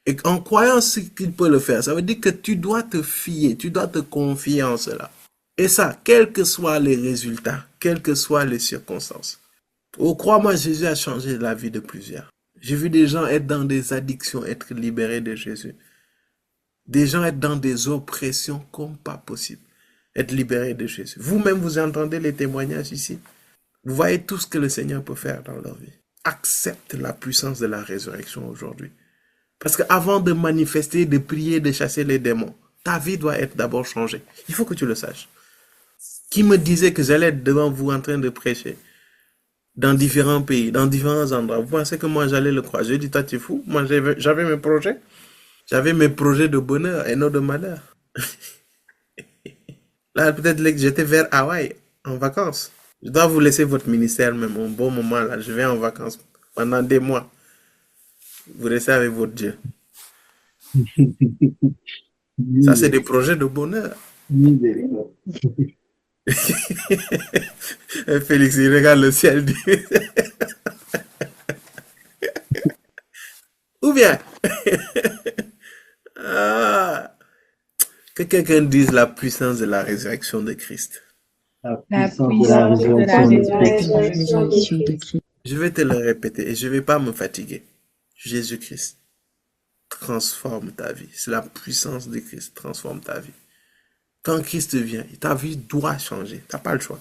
A: Et en croyant qu'il peut le faire, ça veut dire que tu dois te fier, tu dois te confier en cela. Et ça, quels que soient les résultats, quelles que soient les circonstances. Oh, crois-moi, Jésus a changé la vie de plusieurs. J'ai vu des gens être dans des addictions, être libérés de Jésus. Des gens être dans des oppressions comme pas possible. Être libérés de Jésus. Vous-même, vous entendez les témoignages ici. Vous voyez tout ce que le Seigneur peut faire dans leur vie. Accepte la puissance de la résurrection aujourd'hui. Parce qu'avant de manifester, de prier, de chasser les démons, ta vie doit être d'abord changée. Il faut que tu le saches. Qui me disait que j'allais être devant vous en train de prêcher dans différents pays, dans différents endroits? Vous pensez que moi j'allais le croire? Je dis, toi tu es fou. Moi j'avais mes projets. J'avais mes projets de bonheur et non de malheur. Là, peut-être que j'étais vers Hawaï, en vacances. Je dois vous laisser votre ministère même, un bon moment là. Je vais en vacances pendant des mois. Vous restez avec votre Dieu. Ça, c'est des projets de bonheur. Félix, il regarde le ciel. Ou bien, que quelqu'un dise la puissance de la résurrection de Christ.
D: La
B: La
D: puissance de la
B: puissance de la
D: résurrection de Christ.
B: résurrection.
A: Je vais te le répéter et je ne vais pas me fatiguer. Jésus-Christ transforme ta vie. C'est la puissance de Christ transforme ta vie. Quand Christ vient, ta vie doit changer. Tu n'as pas le choix.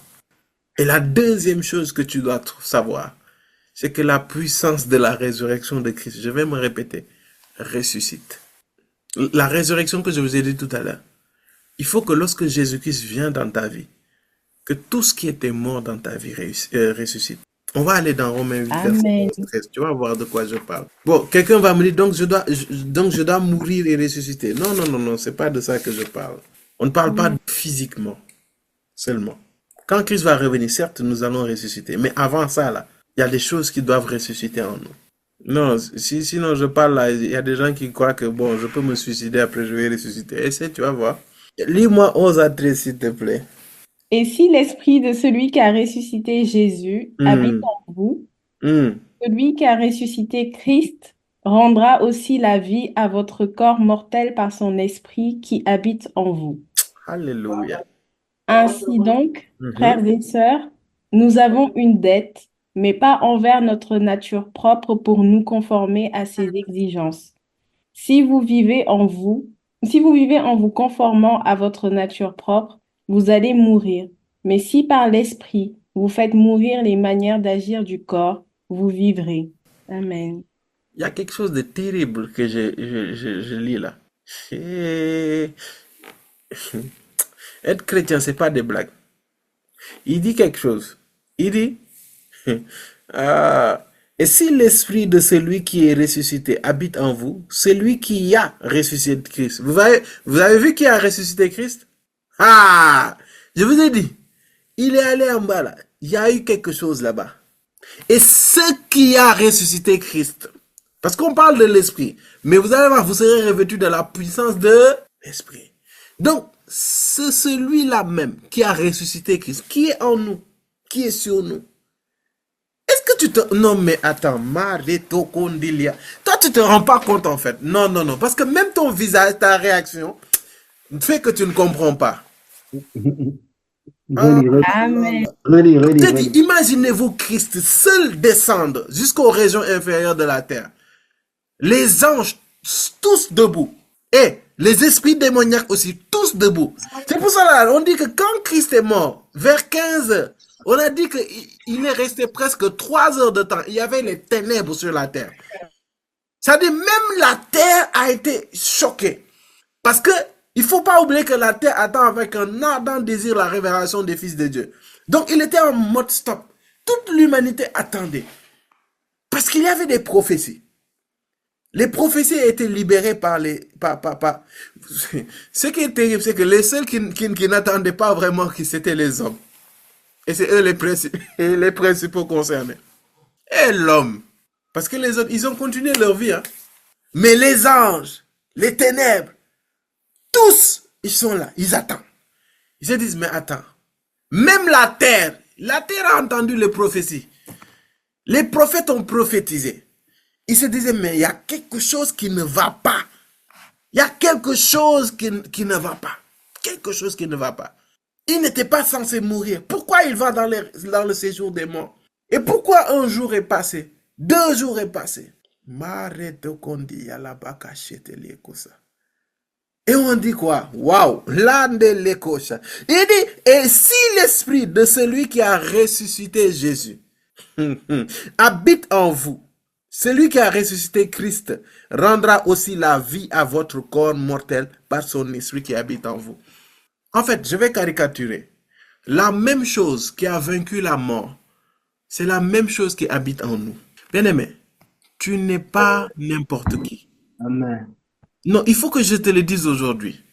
A: Et la deuxième chose que tu dois savoir, c'est que la puissance de la résurrection de Christ, je vais me répéter, ressuscite. La résurrection que je vous ai dit tout à l'heure, il faut que lorsque Jésus-Christ vient dans ta vie, que tout ce qui était mort dans ta vie ressuscite. On va aller dans Romains 8,
B: Amen.
A: verset 13. Tu vas voir de quoi je parle. Bon, quelqu'un va me dire, donc je dois mourir et ressusciter. Non, non, non, non, c'est pas de ça que je parle. On ne parle pas physiquement seulement. Quand Christ va revenir, certes, nous allons ressusciter. Mais avant ça, là, il y a des choses qui doivent ressusciter en nous. Non, sinon je parle là, il y a des gens qui croient que bon, je peux me suicider, après je vais ressusciter. Essaie, tu vas voir. Lis-moi 11 à 13, s'il te plaît.
B: Et si l'esprit de celui qui a ressuscité Jésus habite en vous, celui qui a ressuscité Christ rendra aussi la vie à votre corps mortel par son esprit qui habite en vous.
A: Alléluia.
B: Ainsi donc, frères et sœurs, nous avons une dette, mais pas envers notre nature propre pour nous conformer à ses exigences. Si vous vivez en vous conformant à votre nature propre, vous allez mourir. Mais si par l'esprit, vous faites mourir les manières d'agir du corps, vous vivrez. Amen.
A: Il y a quelque chose de terrible que je lis là. Être chrétien, c'est pas des blagues. Il dit quelque chose. Il dit, et si l'esprit de celui qui est ressuscité habite en vous, celui qui a ressuscité Christ. Vous avez vu qui a ressuscité Christ? Je vous ai dit, il est allé en bas là. Il y a eu quelque chose là-bas. Et ce qui a ressuscité Christ, parce qu'on parle de l'esprit, mais vous allez voir, vous serez revêtus de la puissance de l'esprit. Donc, c'est celui-là même qui a ressuscité Christ, qui est en nous, qui est sur nous. Est-ce que tu te... Non, mais attends, Mareto Kondilia. Toi, tu te rends pas compte en fait. Non, non, non, parce que même ton visage, ta réaction, fait que tu ne comprends pas.
B: Amen.
A: Imaginez-vous Christ seul descendre jusqu'aux régions inférieures de la terre. Les anges tous debout. Et les esprits démoniaques aussi, tous debout. C'est pour ça on dit que quand Christ est mort, vers 15 heures, on a dit qu'il est resté presque 3 heures de temps. Il y avait les ténèbres sur la terre. Ça dit même la terre a été choquée. Parce que il ne faut pas oublier que la terre attend avec un ardent désir la révélation des fils de Dieu. Donc il était en mode stop. Toute l'humanité attendait. Parce qu'il y avait des prophéties. Les prophéties étaient libérées par les... Ce qui est terrible, c'est que les seuls qui n'attendaient pas vraiment que c'était les hommes. Et c'est eux les principaux concernés. Et l'homme. Parce que les autres, ils ont continué leur vie. Hein. Mais les anges, les ténèbres, tous, ils sont là, ils attendent. Ils se disent, mais attends, même la terre a entendu les prophéties. Les prophètes ont prophétisé. Ils se disaient, mais il y a quelque chose qui ne va pas. Il y a quelque chose qui ne va pas. Quelque chose qui ne va pas. Il n'était pas censé mourir. Pourquoi il va dans le séjour des morts? Et pourquoi un jour est passé? 2 jours est passé. Et on dit quoi? Waouh! L'ande l'écocha. Il dit, et si l'esprit de celui qui a ressuscité Jésus habite en vous, celui qui a ressuscité Christ rendra aussi la vie à votre corps mortel par son esprit qui habite en vous. En fait, je vais caricaturer. La même chose qui a vaincu la mort, c'est la même chose qui habite en nous. Bien-aimé, tu n'es pas n'importe qui.
D: Amen.
A: Non, il faut que je te le dise aujourd'hui.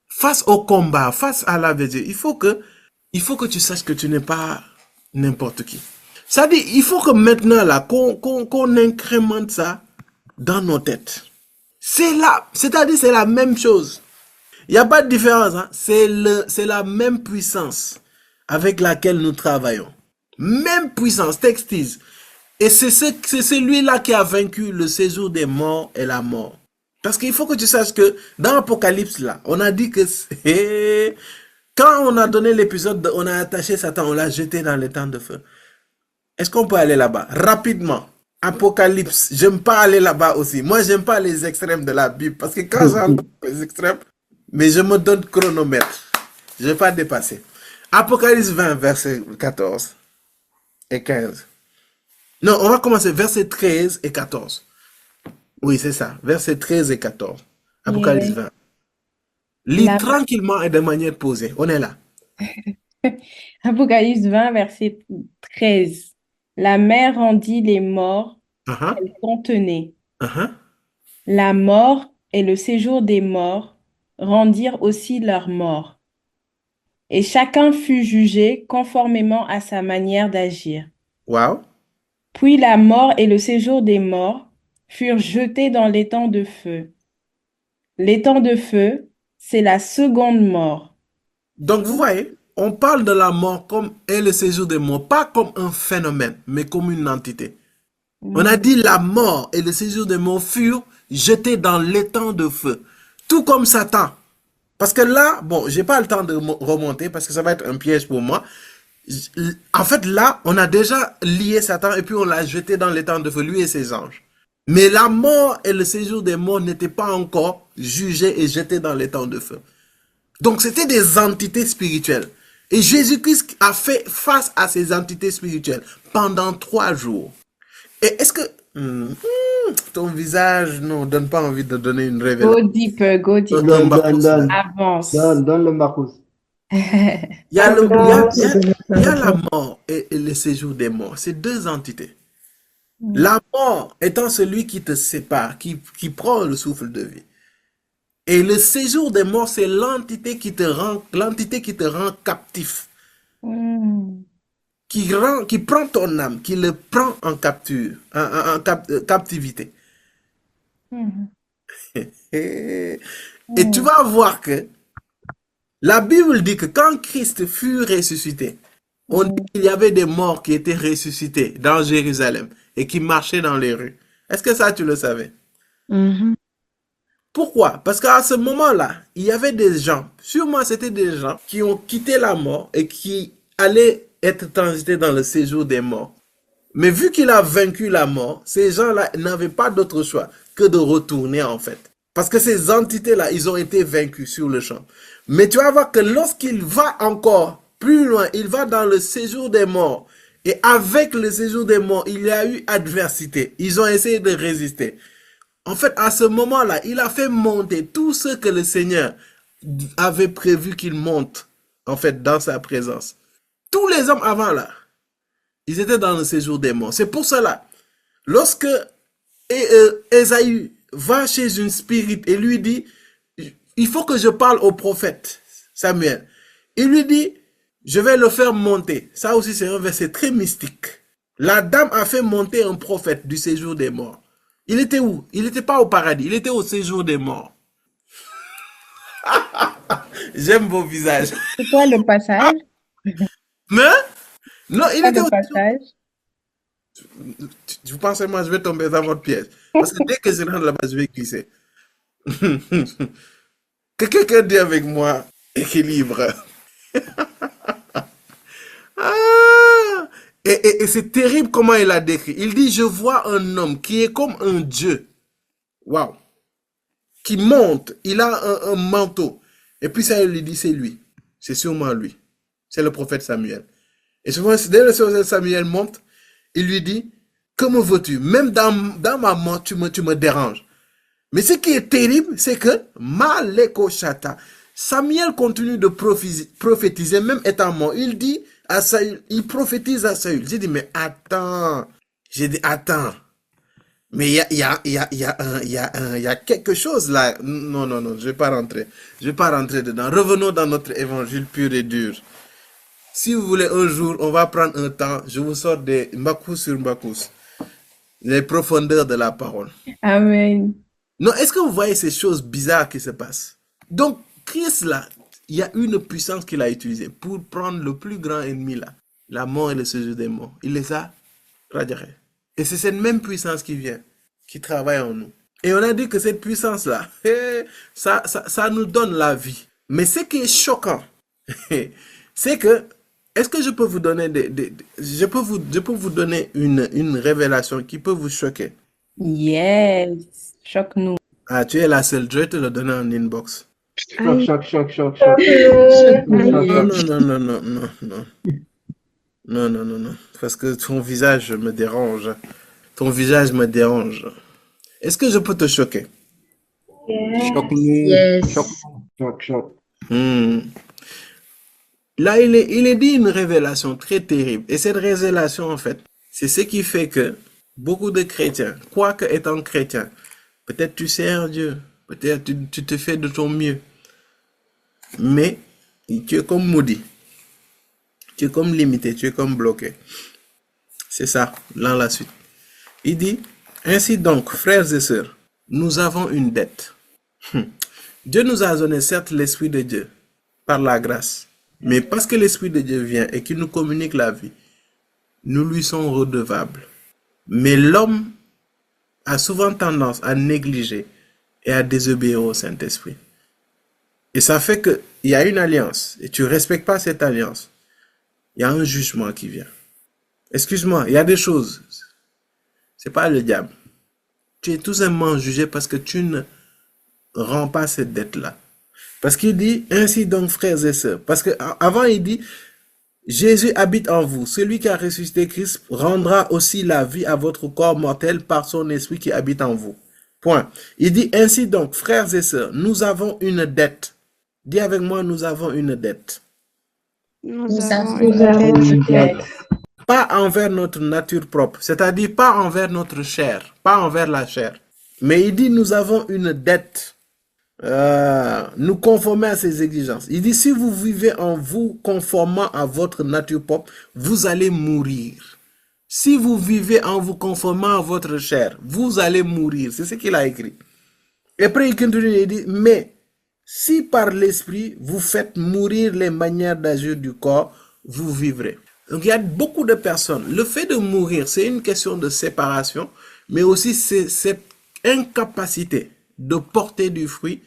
A: Face au combat, face à la vérité, il faut que tu saches que tu n'es pas n'importe qui. Ça dit, il faut que maintenant là, qu'on incrémente ça dans nos têtes. C'est là, c'est-à-dire c'est la même chose. Il n'y a pas de différence. Hein? C'est la même puissance avec laquelle nous travaillons. Même puissance, textile. Et c'est celui-là qui a vaincu le séjour des morts et la mort. Parce qu'il faut que tu saches que dans l'Apocalypse, là, on a dit que quand on a donné l'épisode, on a attaché Satan, on l'a jeté dans les temps de feu. Est-ce qu'on peut aller là-bas? Rapidement. Apocalypse. J'aime pas aller là-bas aussi. Moi, j'aime pas les extrêmes de la Bible. Parce que quand j'entends les extrêmes, mais je me donne chronomètre. Je vais pas dépasser. Apocalypse 20, verset 14 et 15. Non, on va commencer verset 13 et 14. Oui, c'est ça. Verset 13 et 14. Apocalypse 20. Lis
B: La-
A: tranquillement et de manière posée. On est là.
B: Apocalypse 20, verset 13. La mer rendit les morts
A: Uh-huh,
B: qu'elle contenait.
A: uh-huh.
B: La mort et le séjour des morts rendirent aussi leurs morts. Et chacun fut jugé conformément à sa manière d'agir.
A: Wow.
B: Puis la mort et le séjour des morts furent jetés dans l'étang de feu. L'étang de feu, c'est la seconde mort.
A: Donc, vous voyez, on parle de la mort comme et le séjour des morts, pas comme un phénomène, mais comme une entité. On a dit la mort et le séjour des morts furent jetés dans l'étang de feu, tout comme Satan. Parce que là, bon, j'ai pas le temps de remonter parce que ça va être un piège pour moi. En fait, là, on a déjà lié Satan et puis on l'a jeté dans l'étang de feu, lui et ses anges. Mais la mort et le séjour des morts n'étaient pas encore jugés et jetés dans l'étang de feu. Donc, c'était des entités spirituelles. Et Jésus-Christ a fait face à ces entités spirituelles pendant 3 jours. Et est-ce que ton visage ne donne pas envie de donner une révélation?
B: Go deeper, go deeper.
A: Donne, donne.
B: Avance.
D: Donne le Marcus.
A: Il y a, il y a la mort et le séjour des morts. C'est 2 entités. La mort étant celui qui te sépare, qui prend le souffle de vie. Et le séjour des morts, c'est l'entité qui te rend captif. Qui prend ton âme, qui le prend en capture, captivité. Et tu vas voir que la Bible dit que quand Christ fut ressuscité, on dit qu'il y avait des morts qui étaient ressuscités dans Jérusalem et qui marchaient dans les rues. Est-ce que ça, tu le savais? Pourquoi? Parce qu'à ce moment-là, il y avait des gens, sûrement c'était des gens qui ont quitté la mort et qui allaient être transités dans le séjour des morts. Mais vu qu'il a vaincu la mort, ces gens-là n'avaient pas d'autre choix que de retourner en fait. Parce que ces entités-là, ils ont été vaincus sur le champ. Mais tu vas voir que lorsqu'il va encore plus loin, il va dans le séjour des morts. Et avec le séjour des morts, il y a eu adversité. Ils ont essayé de résister. En fait, à ce moment-là, il a fait monter tout ce que le Seigneur avait prévu qu'il monte, en fait, dans sa présence. Tous les hommes avant là, ils étaient dans le séjour des morts. C'est pour cela, lorsque Ésaü va chez une spirit et lui dit, il faut que je parle au prophète Samuel. Il lui dit, je vais le faire monter. Ça aussi, c'est un verset très mystique. La dame a fait monter un prophète du séjour des morts. Il était où? Il n'était pas au paradis, il était au séjour des morts. J'aime vos visages.
B: C'est quoi le passage?
A: Mais, non, il
B: Pas
A: était
B: le
A: au...
B: passage.
A: Vous pensez, moi, je vais tomber dans votre piège. Parce que dès que je rentre là-bas, je vais glisser. Que quelqu'un dit avec moi, équilibre. Ah! Et c'est terrible comment il a décrit. Il dit, je vois un homme qui est comme un dieu. Waouh. Qui monte. Il a un manteau. Et puis ça, il lui dit, c'est lui. C'est sûrement lui. C'est le prophète Samuel. Et souvent, dès le prophète Samuel monte, il lui dit, que me veux-tu? Même dans ma mort, tu me déranges. Mais ce qui est terrible, c'est que Maleko Shata, Samuel continue de prophétiser, même étant mort. Il dit à Saül, il prophétise à Saül. J'ai dit, mais attends. J'ai dit, attends. Mais il y a quelque chose là. Non, non, non, je vais pas rentrer. Je vais pas rentrer dedans. Revenons dans notre évangile pur et dur. Si vous voulez un jour, on va prendre un temps, je vous sors des Mbakous sur Mbakous. Les profondeurs de la parole.
B: Amen.
A: Non, est-ce que vous voyez ces choses bizarres qui se passent? Donc, Christ là, il y a une puissance qu'il a utilisée pour prendre le plus grand ennemi là, la mort et le séjour des morts. Il les a radiés. Et c'est cette même puissance qui vient, qui travaille en nous. Et on a dit que cette puissance là, ça nous donne la vie. Mais ce qui est choquant, c'est que, est-ce que je peux vous donner je peux vous donner une révélation qui peut vous choquer?
B: Yes. Choque-nous.
A: Ah, tu es la seule. Je vais te le donner en inbox.
D: Choc.
A: Non, non, non, non, non, non, non. Non, non, non, non. Parce que ton visage me dérange. Ton visage me dérange. Est-ce que je peux te choquer?
E: Choque-nous.
C: Yes.
D: Choc.
A: Là, il est dit une révélation très terrible. Et cette révélation, en fait, c'est ce qui fait que beaucoup de chrétiens, quoique étant chrétien, peut-être tu sers Dieu, peut-être tu te fais de ton mieux, mais tu es comme maudit, tu es comme limité, tu es comme bloqué. C'est ça, dans la suite. Il dit, ainsi donc, frères et sœurs, nous avons une dette. Dieu nous a donné certes l'Esprit de Dieu par la grâce, mais parce que l'Esprit de Dieu vient et qu'il nous communique la vie, nous lui sommes redevables. Mais l'homme a souvent tendance à négliger et à désobéir au Saint-Esprit. Et ça fait qu'il y a une alliance et tu ne respectes pas cette alliance. Il y a un jugement qui vient. Excuse-moi, il y a des choses. C'est pas le diable. Tu es tout simplement jugé parce que tu ne rends pas cette dette-là. Parce qu'il dit, ainsi donc frères et sœurs. Parce qu'avant il dit, Jésus habite en vous. Celui qui a ressuscité Christ rendra aussi la vie à votre corps mortel par son esprit qui habite en vous. Point. Il dit, ainsi donc, frères et sœurs, nous avons une dette. Dis avec moi, nous avons une dette.
C: Nous avons
D: Une dette.
A: Pas envers notre nature propre, c'est-à-dire pas envers notre chair, pas envers la chair. Mais il dit, nous avons une dette. Nous conformer à ses exigences. Il dit, si vous vivez en vous conformant à votre nature propre, vous allez mourir. Si vous vivez en vous conformant à votre chair, vous allez mourir. C'est ce qu'il a écrit. Et après, il continue, il dit, mais si par l'esprit, vous faites mourir les manières d'agir du corps, vous vivrez. Donc, il y a beaucoup de personnes. Le fait de mourir, c'est une question de séparation, mais aussi c'est cette incapacité de porter du fruit,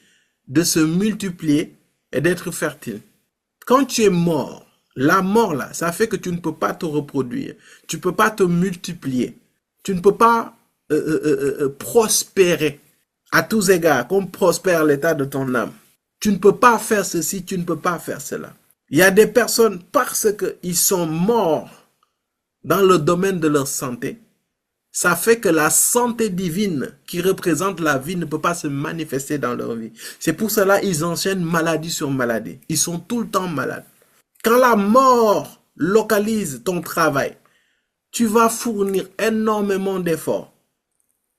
A: de se multiplier et d'être fertile. Quand tu es mort, la mort là, ça fait que tu ne peux pas te reproduire, tu ne peux pas te multiplier, tu ne peux pas prospérer à tous égards, comme prospère l'état de ton âme. Tu ne peux pas faire ceci, tu ne peux pas faire cela. Il y a des personnes, parce qu'ils sont morts dans le domaine de leur santé, ça fait que la santé divine qui représente la vie ne peut pas se manifester dans leur vie. C'est pour cela qu'ils enchaînent maladie sur maladie. Ils sont tout le temps malades. Quand la mort localise ton travail, tu vas fournir énormément d'efforts.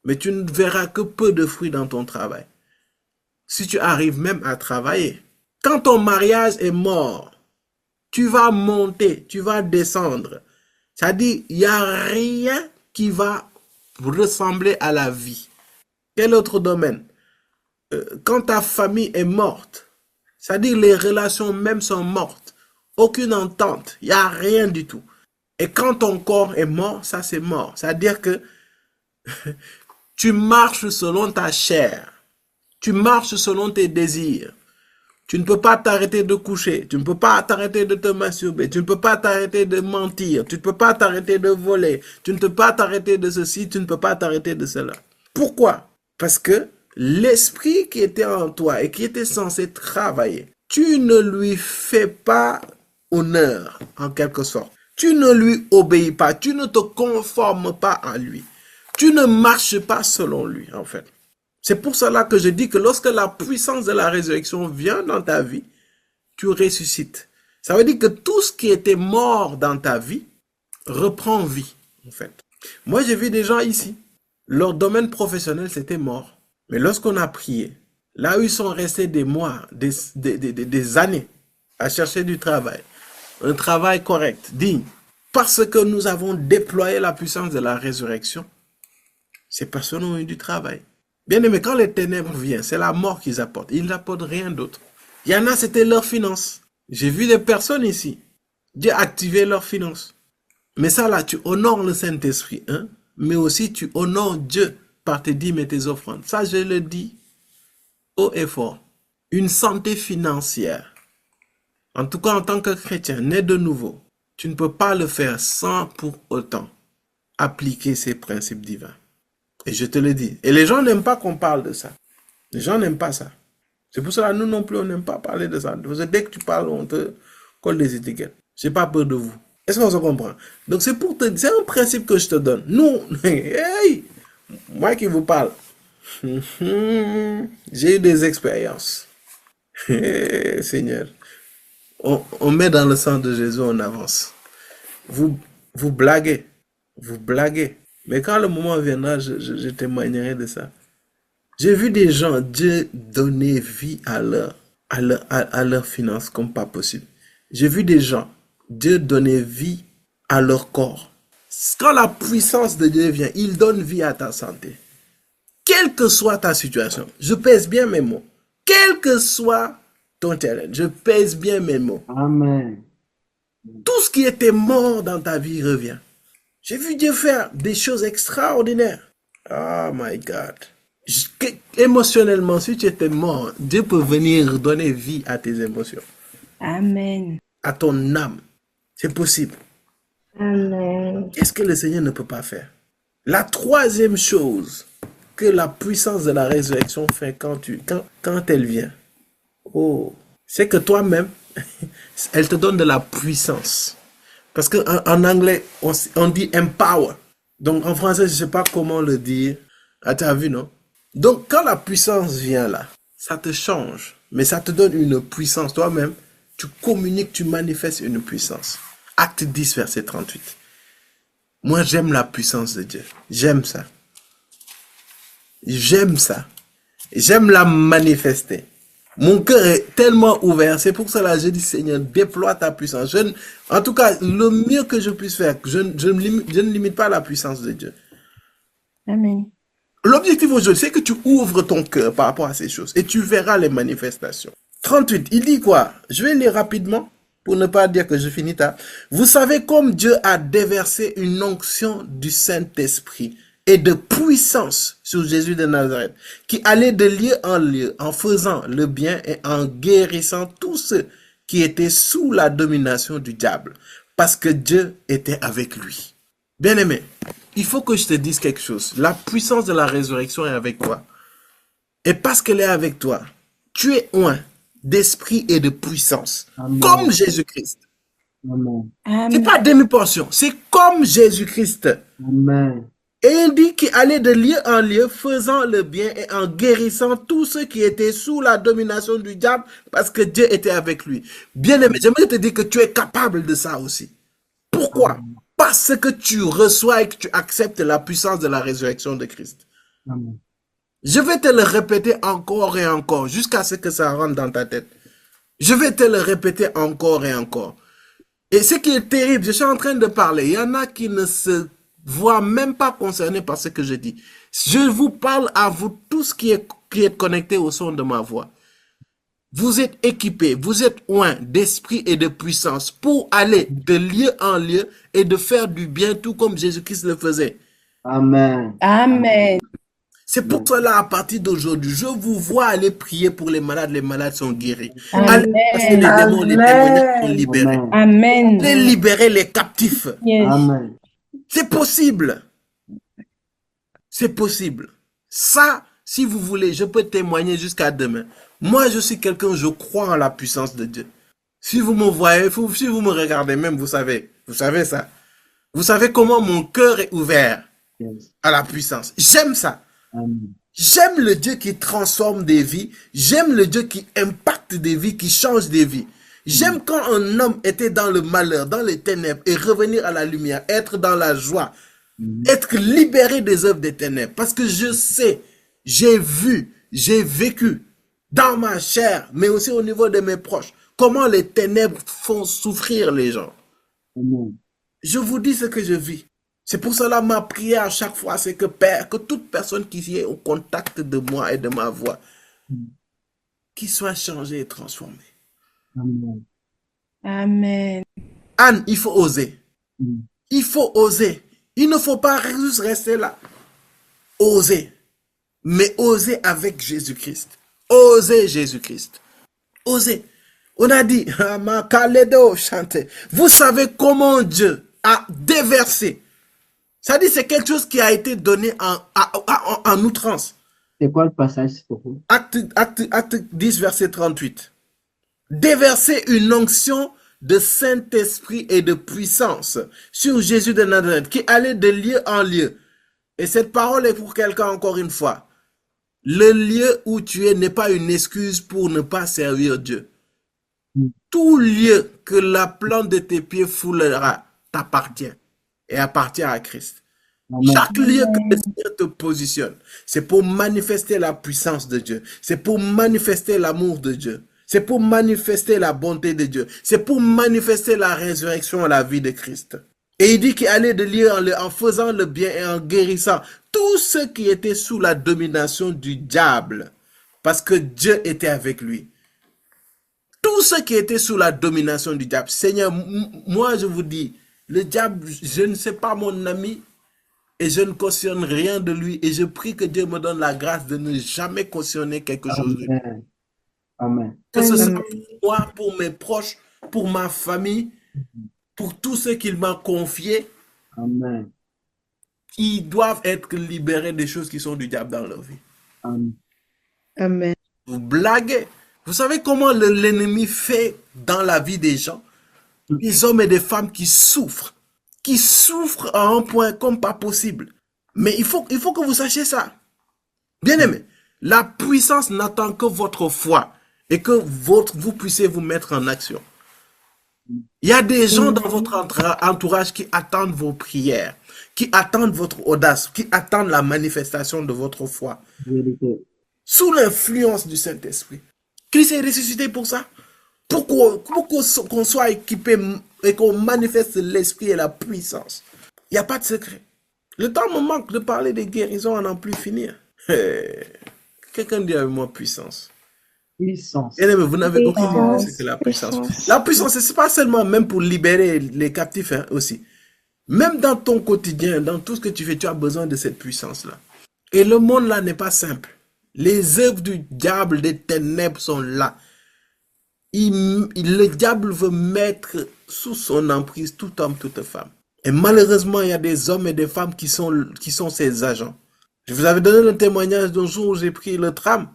A: mais tu ne verras que peu de fruits dans ton travail. Si tu arrives même à travailler. Quand ton mariage est mort, tu vas monter, tu vas descendre. C'est-à-dire, il n'y a rien qui va ressembler à la vie. Quel autre domaine? Quand ta famille est morte, c'est-à-dire les relations même sont mortes. Aucune entente, il n'y a rien du tout. Et quand ton corps est mort, ça c'est mort. C'est-à-dire que tu marches selon ta chair. Tu marches selon tes désirs. Tu ne peux pas t'arrêter de coucher. Tu ne peux pas t'arrêter de te masturber. Tu ne peux pas t'arrêter de mentir. Tu ne peux pas t'arrêter de voler. Tu ne peux pas t'arrêter de ceci. Tu ne peux pas t'arrêter de cela. Pourquoi? Parce que l'esprit qui était en toi et qui était censé travailler, tu ne lui fais pas honneur, en quelque sorte. Tu ne lui obéis pas. Tu ne te conformes pas à lui. Tu ne marches pas selon lui, en fait. C'est pour cela que je dis que lorsque la puissance de la résurrection vient dans ta vie, tu ressuscites. Ça veut dire que tout ce qui était mort dans ta vie reprend vie, en fait. Moi, j'ai vu des gens ici. Leur domaine professionnel, c'était mort. Mais lorsqu'on a prié, là où ils sont restés des mois, des années à chercher du travail, un travail correct, digne, parce que nous avons déployé la puissance de la résurrection, ces personnes ont eu du travail. Bien aimé, quand les ténèbres viennent, c'est la mort qu'ils apportent. Ils n'apportent rien d'autre. Il y en a, c'était leur finance. J'ai vu des personnes ici. Dieu a activé leurs finances. Mais ça là, tu honores le Saint-Esprit, hein? Mais aussi tu honores Dieu par tes dîmes et tes offrandes. Ça, je le dis haut et fort. Une santé financière. En tout cas, en tant que chrétien, né de nouveau, tu ne peux pas le faire sans pour autant appliquer ces principes divins. Et je te le dis. Et les gens n'aiment pas qu'on parle de ça. Les gens n'aiment pas ça. C'est pour cela que nous non plus, on n'aime pas parler de ça. Parce que dès que tu parles, on te colle des étiquettes. J'ai pas peur de vous. Est-ce qu'on se comprend? Donc c'est un principe que je te donne. Nous, hey, moi qui vous parle, j'ai eu des expériences. Seigneur, on met dans le sang de Jésus, on avance. Vous blaguez. Vous blaguez. Mais quand le moment viendra, je témoignerai de ça. J'ai vu des gens, Dieu donner vie à leurs finances comme pas possible. J'ai vu des gens, Dieu donner vie à leur corps. Quand la puissance de Dieu vient, il donne vie à ta santé. Quelle que soit ta situation, je pèse bien mes mots. Quel que soit ton challenge, je pèse bien mes mots.
D: Amen.
A: Tout ce qui était mort dans ta vie revient. J'ai vu Dieu faire des choses extraordinaires. Oh my God. Émotionnellement, si tu étais mort, Dieu peut venir donner vie à tes émotions.
B: Amen.
A: À ton âme. C'est possible.
C: Amen.
A: Qu'est-ce que le Seigneur ne peut pas faire? La troisième chose que la puissance de la résurrection fait quand elle vient, c'est que toi-même, elle te donne de la puissance. Parce qu'en anglais, on dit empower. Donc en français, je ne sais pas comment le dire. Ah, tu as vu, non? Donc quand la puissance vient là, ça te change. Mais ça te donne une puissance. Toi-même, tu communiques, tu manifestes une puissance. Acte 10, verset 38. Moi, j'aime la puissance de Dieu. J'aime ça. J'aime ça. J'aime la manifester. Mon cœur est tellement ouvert. C'est pour cela que je dis, Seigneur, déploie ta puissance. En tout cas, le mieux que je puisse faire, je ne limite pas la puissance de Dieu.
B: Amen.
A: L'objectif aujourd'hui, c'est que tu ouvres ton cœur par rapport à ces choses et tu verras les manifestations. 38, il dit quoi? Je vais lire rapidement pour ne pas dire que je finis tard. Vous savez comme Dieu a déversé une onction du Saint-Esprit et de puissance sur Jésus de Nazareth, qui allait de lieu en lieu en faisant le bien et en guérissant tous ceux qui étaient sous la domination du diable, parce que Dieu était avec lui. Bien-aimé, il faut que je te dise quelque chose. La puissance de la résurrection est avec toi. Et parce qu'elle est avec toi, tu es oint d'esprit et de puissance,
D: Amen.
A: comme Jésus-Christ.
D: Amen.
A: C'est pas demi-portion, c'est comme Jésus-Christ.
D: Amen.
A: Et il dit qu'il allait de lieu en lieu, faisant le bien et en guérissant tous ceux qui étaient sous la domination du diable, parce que Dieu était avec lui. Bien-aimé, j'aimerais te dire que tu es capable de ça aussi. Pourquoi? Parce que tu reçois et que tu acceptes la puissance de la résurrection de Christ.
D: Amen.
A: Je vais te le répéter encore et encore jusqu'à ce que ça rentre dans ta tête. Je vais te le répéter encore et encore. Et ce qui est terrible, je suis en train de parler, il y en a qui ne se voient même pas concernés par ce que je dis. Je vous parle à vous tous qui êtes connectés au son de ma voix. Vous êtes équipés, vous êtes oints d'esprit et de puissance pour aller de lieu en lieu et de faire du bien tout comme Jésus-Christ le faisait.
D: Amen.
B: Amen.
A: C'est pour cela, à partir d'aujourd'hui, je vous vois aller prier pour les malades sont guéris.
B: Amen.
A: Allez passer les démons, les témoignages sont libérés.
D: Amen.
B: Amen.
A: Allez libérer les captifs.
B: Yes.
D: Amen.
A: C'est possible. C'est possible. Ça, si vous voulez, je peux témoigner jusqu'à demain. Moi, je suis quelqu'un, je crois en la puissance de Dieu. Si vous me voyez, si vous me regardez même, vous savez ça. Vous savez comment mon cœur est ouvert
D: Yes.
A: à la puissance. J'aime ça.
D: Amen.
A: J'aime le Dieu qui transforme des vies. J'aime le Dieu qui impacte des vies, qui change des vies. J'aime quand un homme était dans le malheur, dans les ténèbres et revenir à la lumière, être dans la joie, être libéré des œuvres des ténèbres. Parce que je sais, j'ai vu, j'ai vécu dans ma chair, mais aussi au niveau de mes proches, comment les ténèbres font souffrir les gens.
D: Amen.
A: Je vous dis ce que je vis. C'est pour cela ma prière à chaque fois, c'est que Père, que toute personne qui est au contact de moi et de ma voix, qui soit changée et transformée.
D: Amen.
B: Amen.
A: Anne, il faut oser.
D: Mm.
A: Il faut oser. Il ne faut pas juste rester là. Oser. Mais oser avec Jésus-Christ. Oser Jésus-Christ. Oser. On a dit, vous savez comment Dieu a déversé. Ça dit, c'est quelque chose qui a été donné en outrance.
D: C'est quoi le passage pour vous?
A: Acte 10, verset 38. Déverser une onction de Saint-Esprit et de puissance sur Jésus de Nazareth, qui allait de lieu en lieu. Et cette parole est pour quelqu'un encore une fois. Le lieu où tu es n'est pas une excuse pour ne pas servir Dieu. Tout lieu que la plante de tes pieds foulera t'appartient et appartient à Christ.
D: Amen.
A: Chaque lieu que le Seigneur te positionne, c'est pour manifester la puissance de Dieu. C'est pour manifester l'amour de Dieu. C'est pour manifester la bonté de Dieu. C'est pour manifester la résurrection et la vie de Christ. Et il dit qu'il allait de lieu en lieu en faisant le bien et en guérissant tous ceux qui étaient sous la domination du diable. Parce que Dieu était avec lui. Tous ceux qui étaient sous la domination du diable. Seigneur, moi je vous dis, le diable, je ne sais pas mon ami et je ne cautionne rien de lui. Et je prie que Dieu me donne la grâce de ne jamais cautionner quelque chose de lui.
D: Amen. Amen.
A: Que ce soit pour moi, pour mes proches, pour ma famille, pour tous ceux qu'il m'a confiés,
D: Amen.
A: ils doivent être libérés des choses qui sont du diable dans leur vie.
D: Amen.
B: Amen.
A: Vous blaguez. Vous savez comment l'ennemi fait dans la vie des gens? Des hommes et des femmes qui souffrent à un point comme pas possible. Mais il faut que vous sachiez ça. Bien aimé, la puissance n'attend que votre foi et que vous puissiez vous mettre en action. Il y a des gens dans votre entourage qui attendent vos prières, qui attendent votre audace, qui attendent la manifestation de votre foi.
D: Vérité.
A: Sous l'influence du Saint-Esprit. Christ est ressuscité pour ça. Pour qu'on soit équipé et qu'on manifeste l'esprit et la puissance. Il n'y a pas de secret. Le temps me manque de parler des guérisons à n'en plus finir. Quelqu'un dit avec moi puissance.
D: Puissance.
A: Et vous n'avez aucune idée de ce
B: Puissance.
A: que la puissance. La puissance, ce n'est pas seulement même pour libérer les captifs aussi. Même dans ton quotidien, dans tout ce que tu fais, tu as besoin de cette puissance-là. Et le monde là n'est pas simple. Les œuvres du diable, des ténèbres sont là. Le diable veut mettre sous son emprise tout homme, toute femme. Et malheureusement, il y a des hommes et des femmes qui sont ses agents. Je vous avais donné le témoignage d'un jour où j'ai pris le tram.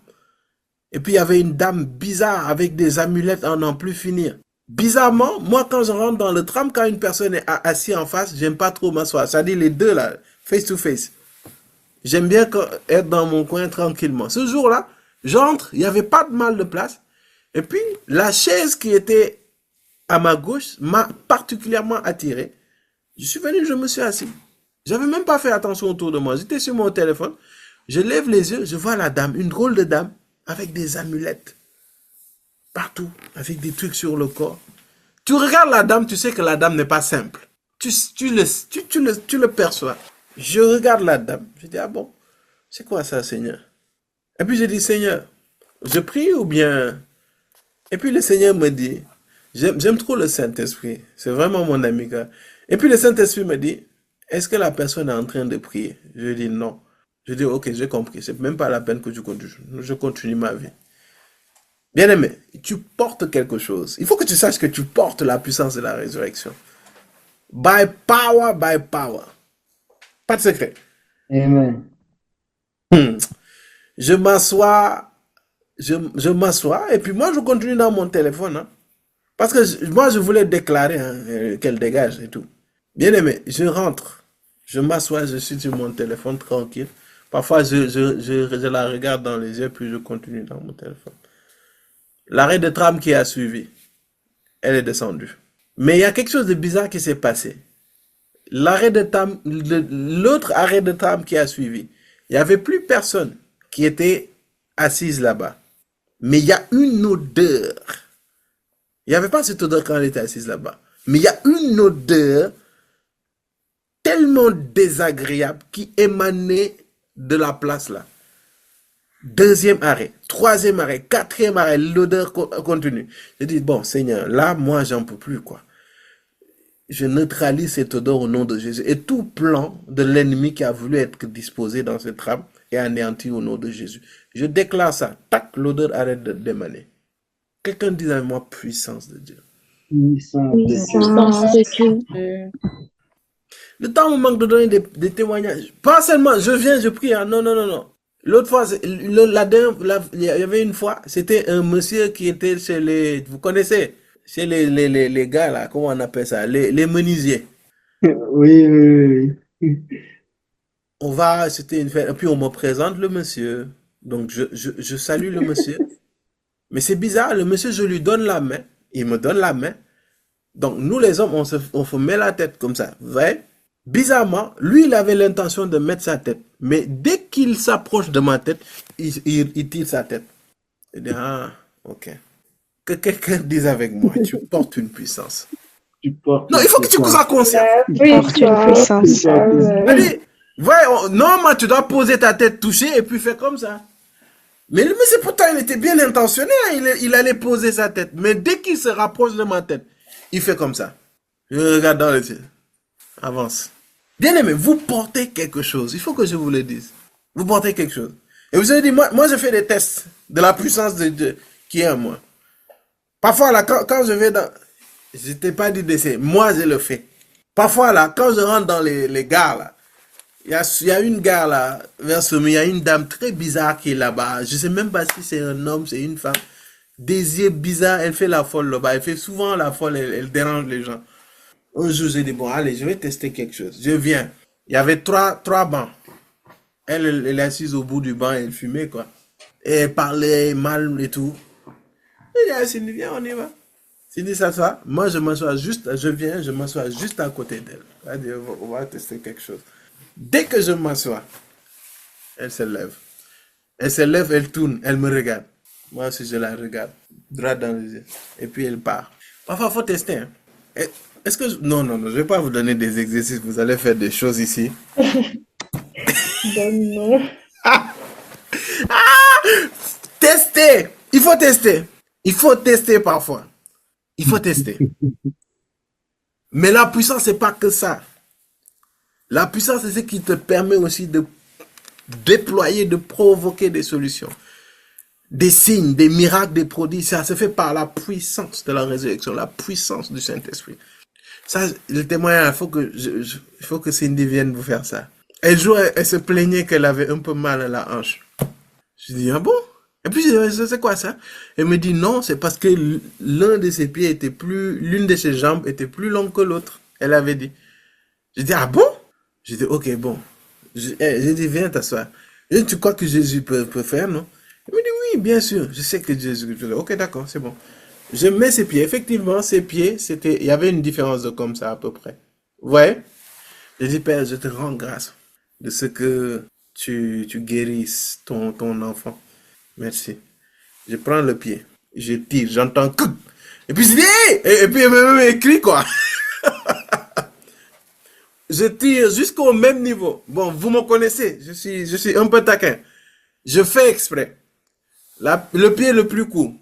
A: Et puis il y avait une dame bizarre avec des amulettes à n'en plus finir. Bizarrement, moi quand je rentre dans le tram, quand une personne est assise en face, j'aime pas trop m'asseoir. C'est-à-dire les deux là, face to face. J'aime bien être dans mon coin tranquillement. Ce jour-là, j'entre, il n'y avait pas de mal de place. Et puis, la chaise qui était à ma gauche m'a particulièrement attiré. Je suis venu, je me suis assis. J'avais même pas fait attention autour de moi. J'étais sur mon téléphone. Je lève les yeux, je vois la dame, une drôle de dame, avec des amulettes partout, avec des trucs sur le corps. Tu regardes la dame, tu sais que la dame n'est pas simple. Tu le perçois. Je regarde la dame, je dis, ah bon, c'est quoi ça, Seigneur? Et puis je dis, Seigneur, je prie ou bien... Et puis le Seigneur me dit, j'aime trop le Saint-Esprit, c'est vraiment mon ami. Et puis le Saint-Esprit me dit, est-ce que la personne est en train de prier? Je dis non. Je dis, ok, j'ai compris, c'est même pas la peine que je continue ma vie. Bien-aimé, tu portes quelque chose. Il faut que tu saches que tu portes la puissance de la résurrection. By power, by power. Pas de secret.
D: Amen.
A: Je m'assois, je m'assois et puis moi je continue dans mon téléphone. Hein, parce que moi je voulais déclarer qu'elle dégage et tout. Bien-aimé, je rentre, je m'assois, je suis sur mon téléphone tranquille. Parfois je la regarde dans les yeux puis je continue dans mon téléphone. L'arrêt de tram qui a suivi, elle est descendue. Mais il y a quelque chose de bizarre qui s'est passé. L'autre arrêt de tram qui a suivi, il n'y avait plus personne qui était assise là-bas. Mais il y a une odeur. Il n'y avait pas cette odeur quand elle était assise là-bas. Mais il y a une odeur tellement désagréable qui émanait de la place là. Deuxième arrêt, troisième arrêt, quatrième arrêt, l'odeur continue. Je dis, bon, Seigneur, là, moi, j'en peux plus, quoi. Je neutralise cette odeur au nom de Jésus. Et tout plan de l'ennemi qui a voulu être disposé dans cette tram est anéanti au nom de Jésus. Je déclare ça. Tac, l'odeur arrête d'émaner. Quelqu'un dit avec moi, puissance de Dieu.
D: Puissance de Dieu.
C: Puissance de Dieu.
A: Le temps me manque de donner des témoignages. Pas seulement, je viens, je prie. Hein. Non, non, non, non. L'autre fois, il y avait une fois, c'était un monsieur qui était chez les, vous connaissez, chez les gars là, comment on appelle ça, les menuisiers.
D: Oui, oui, oui.
A: On va, c'était une fête, et puis on me présente le monsieur. Donc je salue le monsieur. Mais c'est bizarre, le monsieur, je lui donne la main, il me donne la main. Donc nous les hommes, on se met la tête comme ça, vous voyez? Bizarrement, lui, il avait l'intention de mettre sa tête. Mais dès qu'il s'approche de ma tête, il tire sa tête. Il dit, ah, ok. Que quelqu'un dise avec moi, tu portes une puissance.
D: Tu portes
A: Non, il faut que tu sois conscient.
C: Porte une puissance.
A: Allez, ouais, normalement, tu dois poser ta tête touchée et puis faire comme ça. Mais le monsieur, pourtant, il était bien intentionné. Hein, il allait poser sa tête. Mais dès qu'il se rapproche de ma tête, il fait comme ça. Je regarde dans les yeux. Avance. Bien aimé, vous portez quelque chose. Il faut que je vous le dise. Vous portez quelque chose. Et vous avez dit, moi je fais des tests de la puissance de Dieu qui est en moi. Parfois, là, quand je vais dans... Je ne t'ai pas dit d'essayer. Moi, je le fais. Parfois, là, quand je rentre dans les gares, là, il y a une gare, là, vers Sommet, il y a une dame très bizarre qui est là-bas. Je ne sais même pas si c'est un homme, c'est une femme. Des yeux bizarres, elle fait la folle là-bas. Elle fait souvent la folle, elle dérange les gens. Un jour, j'ai dit, bon, allez, je vais tester quelque chose. Je viens. Il y avait trois bancs. Elle est assise au bout du banc, elle fumait, quoi. Et elle parlait mal et tout. Et j'ai dit, Cindy, viens, on y va. Cindy s'assoit. Moi, je m'assois juste, je m'assois juste à côté d'elle. Elle dit, on va tester quelque chose. Dès que je m'assois, elle se lève. Elle se lève, elle tourne, elle me regarde. Moi aussi, je la regarde, droit dans les yeux. Et puis, elle part. Parfois, il faut tester, hein. Est-ce que... Non, je ne vais pas vous donner des exercices. Vous allez faire des choses ici.
C: Non.
A: Tester. Il faut tester. Il faut tester parfois. Il faut tester. Mais la puissance, c'est pas que ça. La puissance, c'est ce qui te permet aussi de déployer, de provoquer des solutions. Des signes, des miracles, des prodiges. Ça se fait par la puissance de la résurrection, la puissance du Saint-Esprit. Ça, le témoignage, il faut que Cindy vienne vous faire ça. Un jour, elle se plaignait qu'elle avait un peu mal à la hanche. Je dis, ah bon? Et puis, c'est quoi ça? Elle me dit, non, c'est parce que l'une de ses jambes était plus longue que l'autre. Elle avait dit. Je dis, ah bon? Je dis, ok, bon. J'ai dit, viens t'asseoir. Je dis, tu crois que Jésus peut faire, non? Elle me dit, oui, bien sûr. Je sais que Jésus peut faire. Ok, d'accord, c'est bon. Je mets ses pieds. Effectivement, ses pieds, il y avait une différence de comme ça, à peu près. Vous voyez? Je dis, Père, je te rends grâce de ce que tu guérisses ton enfant. Merci. Je prends le pied, je tire, j'entends que. Et puis je dis, hey! Et puis il me écrit quoi. Je tire jusqu'au même niveau. Bon, vous me connaissez, je suis un peu taquin. Je fais exprès. Le pied le plus court.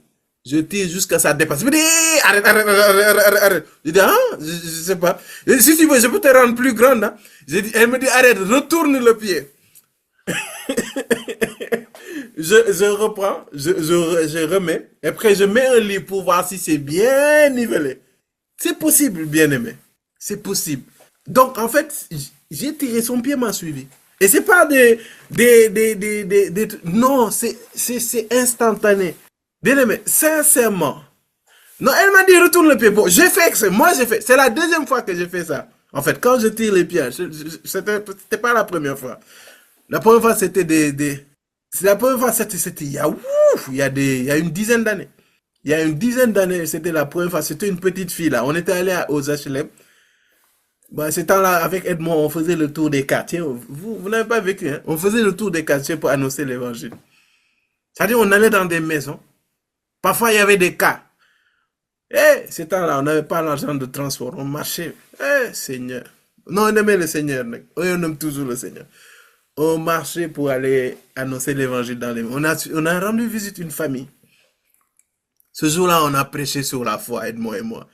A: Je tire jusqu'à ça dépasse. Je me dis, hey, arrête. Je dis, ah, je sais pas. Et si tu veux, je peux te rendre plus grande. Hein. Elle me dit, arrête, retourne le pied. Je reprends, je remets. Et après, je mets un lit pour voir si c'est bien nivelé. C'est possible, bien aimé. C'est possible. Donc, en fait, j'ai tiré, son pied m'a suivi. Et c'est pas non, c'est instantané. Bien aimé, sincèrement. Non, elle m'a dit retourne le pied. Bon, j'ai fait ça. Moi, j'ai fait. C'est la deuxième fois que j'ai fait ça. En fait, quand je tire les pieds, c'était pas la première fois. La première fois, c'était la première fois, c'était il y a, il y a une dizaine d'années. Il y a une dizaine d'années, c'était la première fois. C'était une petite fille là. On était allé aux HLM. Bah, ce temps-là, avec Edmond, on faisait le tour des quartiers. Vous n'avez pas vécu, hein? On faisait le tour des quartiers pour annoncer l'évangile. C'est-à-dire, on allait dans des maisons. Parfois, il y avait des cas. Ce temps-là, on n'avait pas l'argent de transport. On marchait. Seigneur. Non, on aimait le Seigneur. On aime toujours le Seigneur. On marchait pour aller annoncer l'évangile dans les maisons. On a rendu visite à une famille. Ce jour-là, on a prêché sur la foi, Edmond et moi.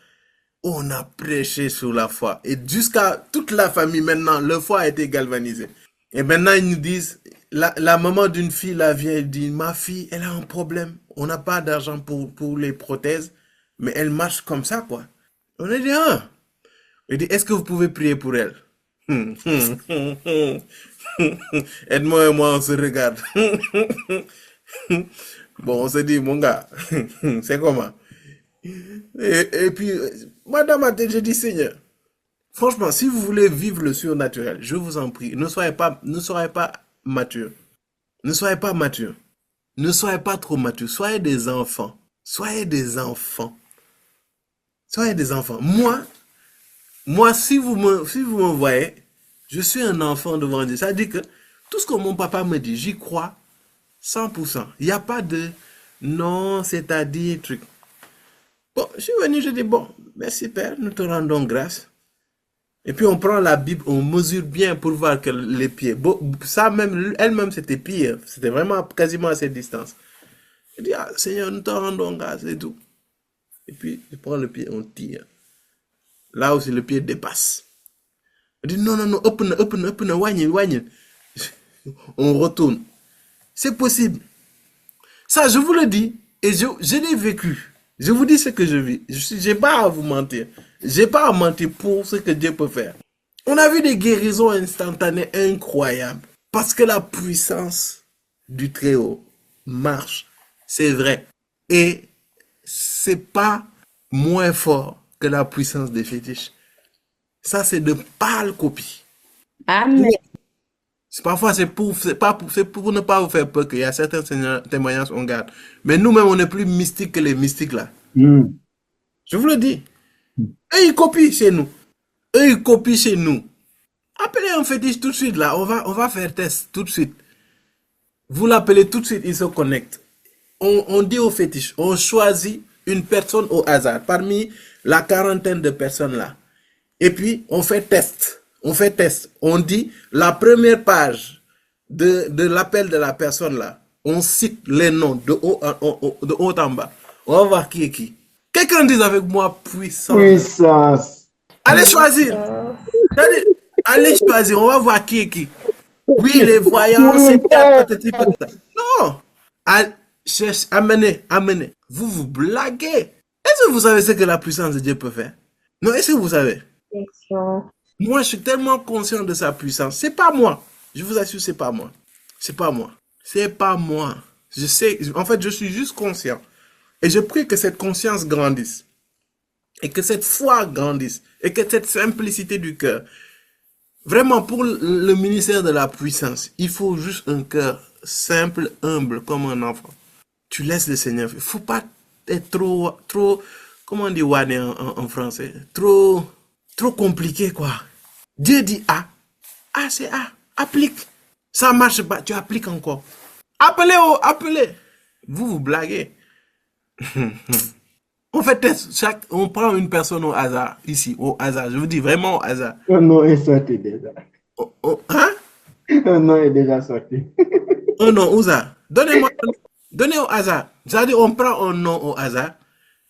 A: On a prêché sur la foi. Et jusqu'à toute la famille, maintenant, le foi a été galvanisé. Et maintenant, ils nous disent, la maman d'une fille, là, vient et dit, ma fille, elle a un problème. On n'a pas d'argent pour les prothèses, mais elle marche comme ça, quoi. On a dit, ah. Il dit, est-ce que vous pouvez prier pour elle? Edmond et moi, on se regarde. Bon, on se dit, mon gars, c'est comment? Et puis, moi, dans ma tête, j'ai dit, Seigneur, franchement, si vous voulez vivre le surnaturel, je vous en prie, ne soyez pas mature. Ne soyez pas mature. Ne soyez pas trop mature. Soyez des enfants. Soyez des enfants. Soyez des enfants. Moi, si vous me voyez, je suis un enfant devant Dieu. Ça veut dire que tout ce que mon papa me dit, j'y crois 100%. Il n'y a pas de non, c'est-à-dire truc. Bon, je suis venu, je dis, bon, merci Père, nous te rendons grâce. Et puis on prend la Bible, on mesure bien pour voir que les pieds, bon, ça même, elle-même c'était pire, c'était vraiment quasiment à cette distance. Je dis, ah, Seigneur, nous te rendons grâce et tout. Et puis je prends le pied, on tire. Là aussi le pied dépasse. Je dis, non, open, wagner. On retourne. C'est possible. Ça, je vous le dis, et je l'ai vécu. Je vous dis ce que je vis. Je n'ai pas à vous mentir. Je n'ai pas à mentir pour ce que Dieu peut faire. On a vu des guérisons instantanées incroyables. Parce que la puissance du Très-Haut marche. C'est vrai. Et c'est pas moins fort que la puissance des fétiches. Ça, c'est de pâles copies.
B: Amen.
A: Parfois, c'est pour ne pas vous faire peur qu'il y a certains témoignages on garde. Mais nous-mêmes, on est plus mystiques que les mystiques là. Je vous le dis. Eux, ils copient chez nous. Appelez un fétiche tout de suite là. On va faire test tout de suite. Vous l'appelez tout de suite, il se connecte. On dit au fétiche, on choisit une personne au hasard parmi la quarantaine de personnes là. Et puis, on fait test. On dit la première page de l'appel de la personne là. On cite les noms de haut en bas. On va voir qui est qui. Quelqu'un dit avec moi puissance. Allez choisir. Allez choisir. On va voir qui est qui. Oui, les voyants, c'est non. Amenez. Vous vous blaguez. Est-ce que vous savez ce que la puissance de Dieu peut faire? Non, est-ce que vous savez? Moi, je suis tellement conscient de sa puissance. C'est pas moi. Je vous assure, c'est pas moi. Je sais, en fait, je suis juste conscient. Et je prie que cette conscience grandisse. Et que cette foi grandisse. Et que cette simplicité du cœur. Vraiment, pour le ministère de la puissance, il faut juste un cœur simple, humble, comme un enfant. Tu laisses le Seigneur. Il ne faut pas être trop, comment on dit wane en français? Trop compliqué, quoi. Dieu dit A. A, c'est A. Applique. Ça marche pas, tu appliques encore. Appelez. Vous blaguez. On fait test, on prend une personne au hasard, ici, au hasard. Je vous dis vraiment au hasard.
D: Un nom est sorti déjà.
A: Hein?
D: Un nom est déjà sorti.
A: Un nom, où ça? Donnez au hasard. C'est-à-dire, on prend un nom au hasard,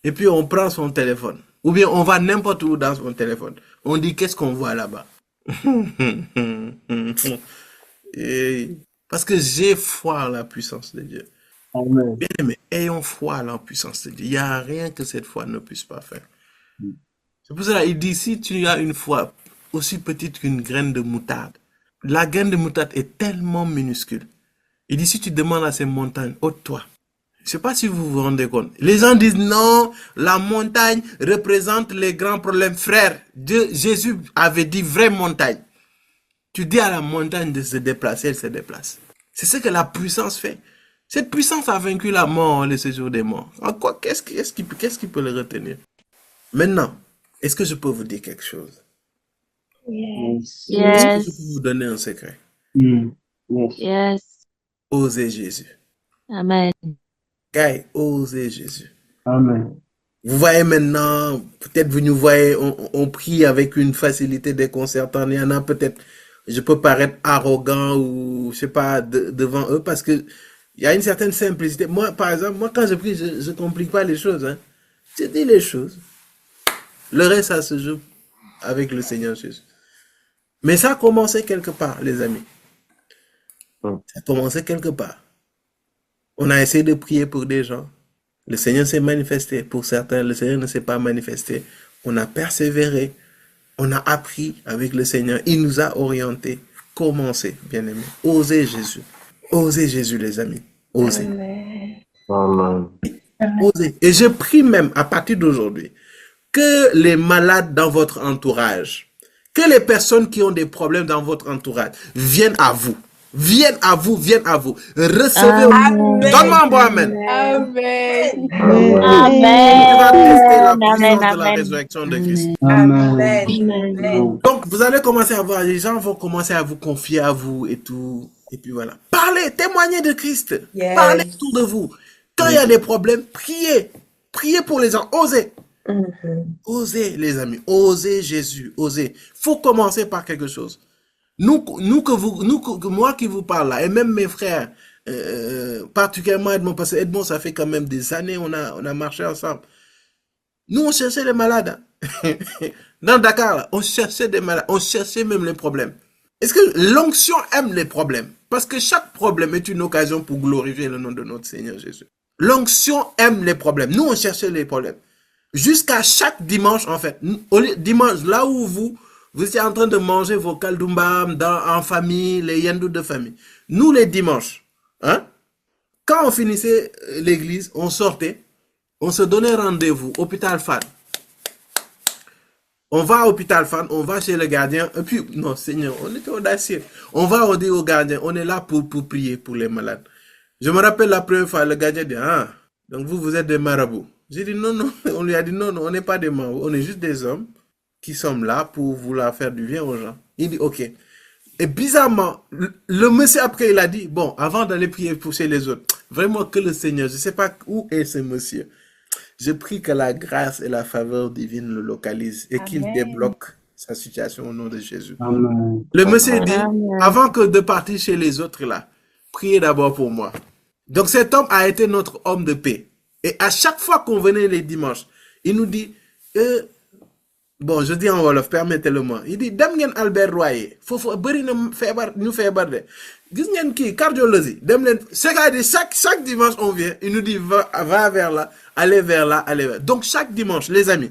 A: et puis on prend son téléphone. Ou bien on va n'importe où dans son téléphone. On dit, qu'est-ce qu'on voit là-bas? Parce que j'ai foi en la puissance de Dieu.
D: Amen.
A: Bien aimé, ayons foi en la puissance de Dieu. Il n'y a rien que cette foi ne puisse pas faire. C'est pour cela qu'il dit, si tu as une foi aussi petite qu'une graine de moutarde, la graine de moutarde est tellement minuscule. Il dit, si tu demandes à ces montagnes, ôte-toi. Je ne sais pas si vous vous rendez compte. Les gens disent, non, la montagne représente les grands problèmes. Frère, Jésus avait dit, vraie montagne. Tu dis à la montagne de se déplacer, elle se déplace. C'est ce que la puissance fait. Cette puissance a vaincu la mort, le séjour des morts. En quoi, qu'est-ce qui peut le retenir? Maintenant, est-ce que je peux vous dire quelque chose?
D: Yes.
A: Est-ce que je peux vous donner un secret?
D: Yes.
A: Osez Jésus.
C: Amen.
A: Guy, osez Jésus.
D: Amen.
A: Vous voyez maintenant, peut-être vous nous voyez, on prie avec une facilité déconcertante. Il y en a peut-être, je peux paraître arrogant ou je sais pas devant eux parce que il y a une certaine simplicité. Moi, par exemple, quand je prie, je complique pas les choses. Hein. Je dis les choses. Le reste, ça se joue avec le Seigneur Jésus. Mais ça a commencé quelque part, les amis. Ça a commencé quelque part. On a essayé de prier pour des gens. Le Seigneur s'est manifesté. Pour certains, le Seigneur ne s'est pas manifesté. On a persévéré. On a appris avec le Seigneur. Il nous a orientés. Commencez, bien-aimés. Osez Jésus. Osez Jésus, les amis. Osez.
D: Amen.
A: Osez. Et je prie même, à partir d'aujourd'hui, que les malades dans votre entourage, que les personnes qui ont des problèmes dans votre entourage viennent à vous. Viennent à vous. Recevez. Donne-moi un bon amen.
B: Amen.
A: Tu vas tester la puissance de la résurrection de Christ.
D: Amen.
A: Donc, vous allez commencer à voir, les gens vont commencer à vous confier à vous et tout. Et puis voilà. Parlez, témoignez de Christ.
B: Yes.
A: Parlez autour de vous. Quand il y a des problèmes, priez. Priez pour les gens. Osez. Osez, les amis. Osez Jésus. Osez. Faut commencer par quelque chose. Moi qui vous parle là, et même mes frères, particulièrement Edmond, parce que Edmond, ça fait quand même des années, on a marché ensemble. Nous, on cherchait les malades. Hein. Dans Dakar, là, on cherchait des malades. On cherchait même les problèmes. Est-ce que l'onction aime les problèmes? Parce que chaque problème est une occasion pour glorifier le nom de notre Seigneur Jésus. L'onction aime les problèmes. Nous, on cherchait les problèmes. Jusqu'à chaque dimanche, en fait. Dimanche, là où vous étiez en train de manger vos kaldumbam en famille, les yendou de famille. Nous, les dimanches, hein, quand on finissait l'église, on sortait, on se donnait rendez-vous, hôpital Fan. On va à hôpital Fan, on va chez le gardien, et puis, non, Seigneur, on était audacieux. On dit au gardien, on est là pour prier pour les malades. Je me rappelle la première fois, le gardien dit, ah, donc vous êtes des marabouts. J'ai dit, non, on lui a dit, non, on n'est pas des marabouts, on est juste des hommes qui sommes là pour vouloir faire du bien aux gens. Il dit, ok. Et bizarrement, le monsieur après, il a dit, bon, avant d'aller prier pour chez les autres, vraiment que le Seigneur, je ne sais pas où est ce monsieur. Je prie que la grâce et la faveur divine le localisent et qu'il débloque sa situation au nom de Jésus.
D: Amen.
A: Le monsieur dit, avant que de partir chez les autres là, priez d'abord pour moi. Donc cet homme a été notre homme de paix. Et à chaque fois qu'on venait les dimanches, il nous dit, bon, je dis en wolof, permettez-le-moi. Il dit, dem ngeen Albert Royer, faut bari na feebar ñu feebar de. Gis ngeen ki cardiologie, dem len c'est-à-dire chaque dimanche on vient, il nous dit va vers là, allez vers là, allez vers. Donc chaque dimanche, les amis,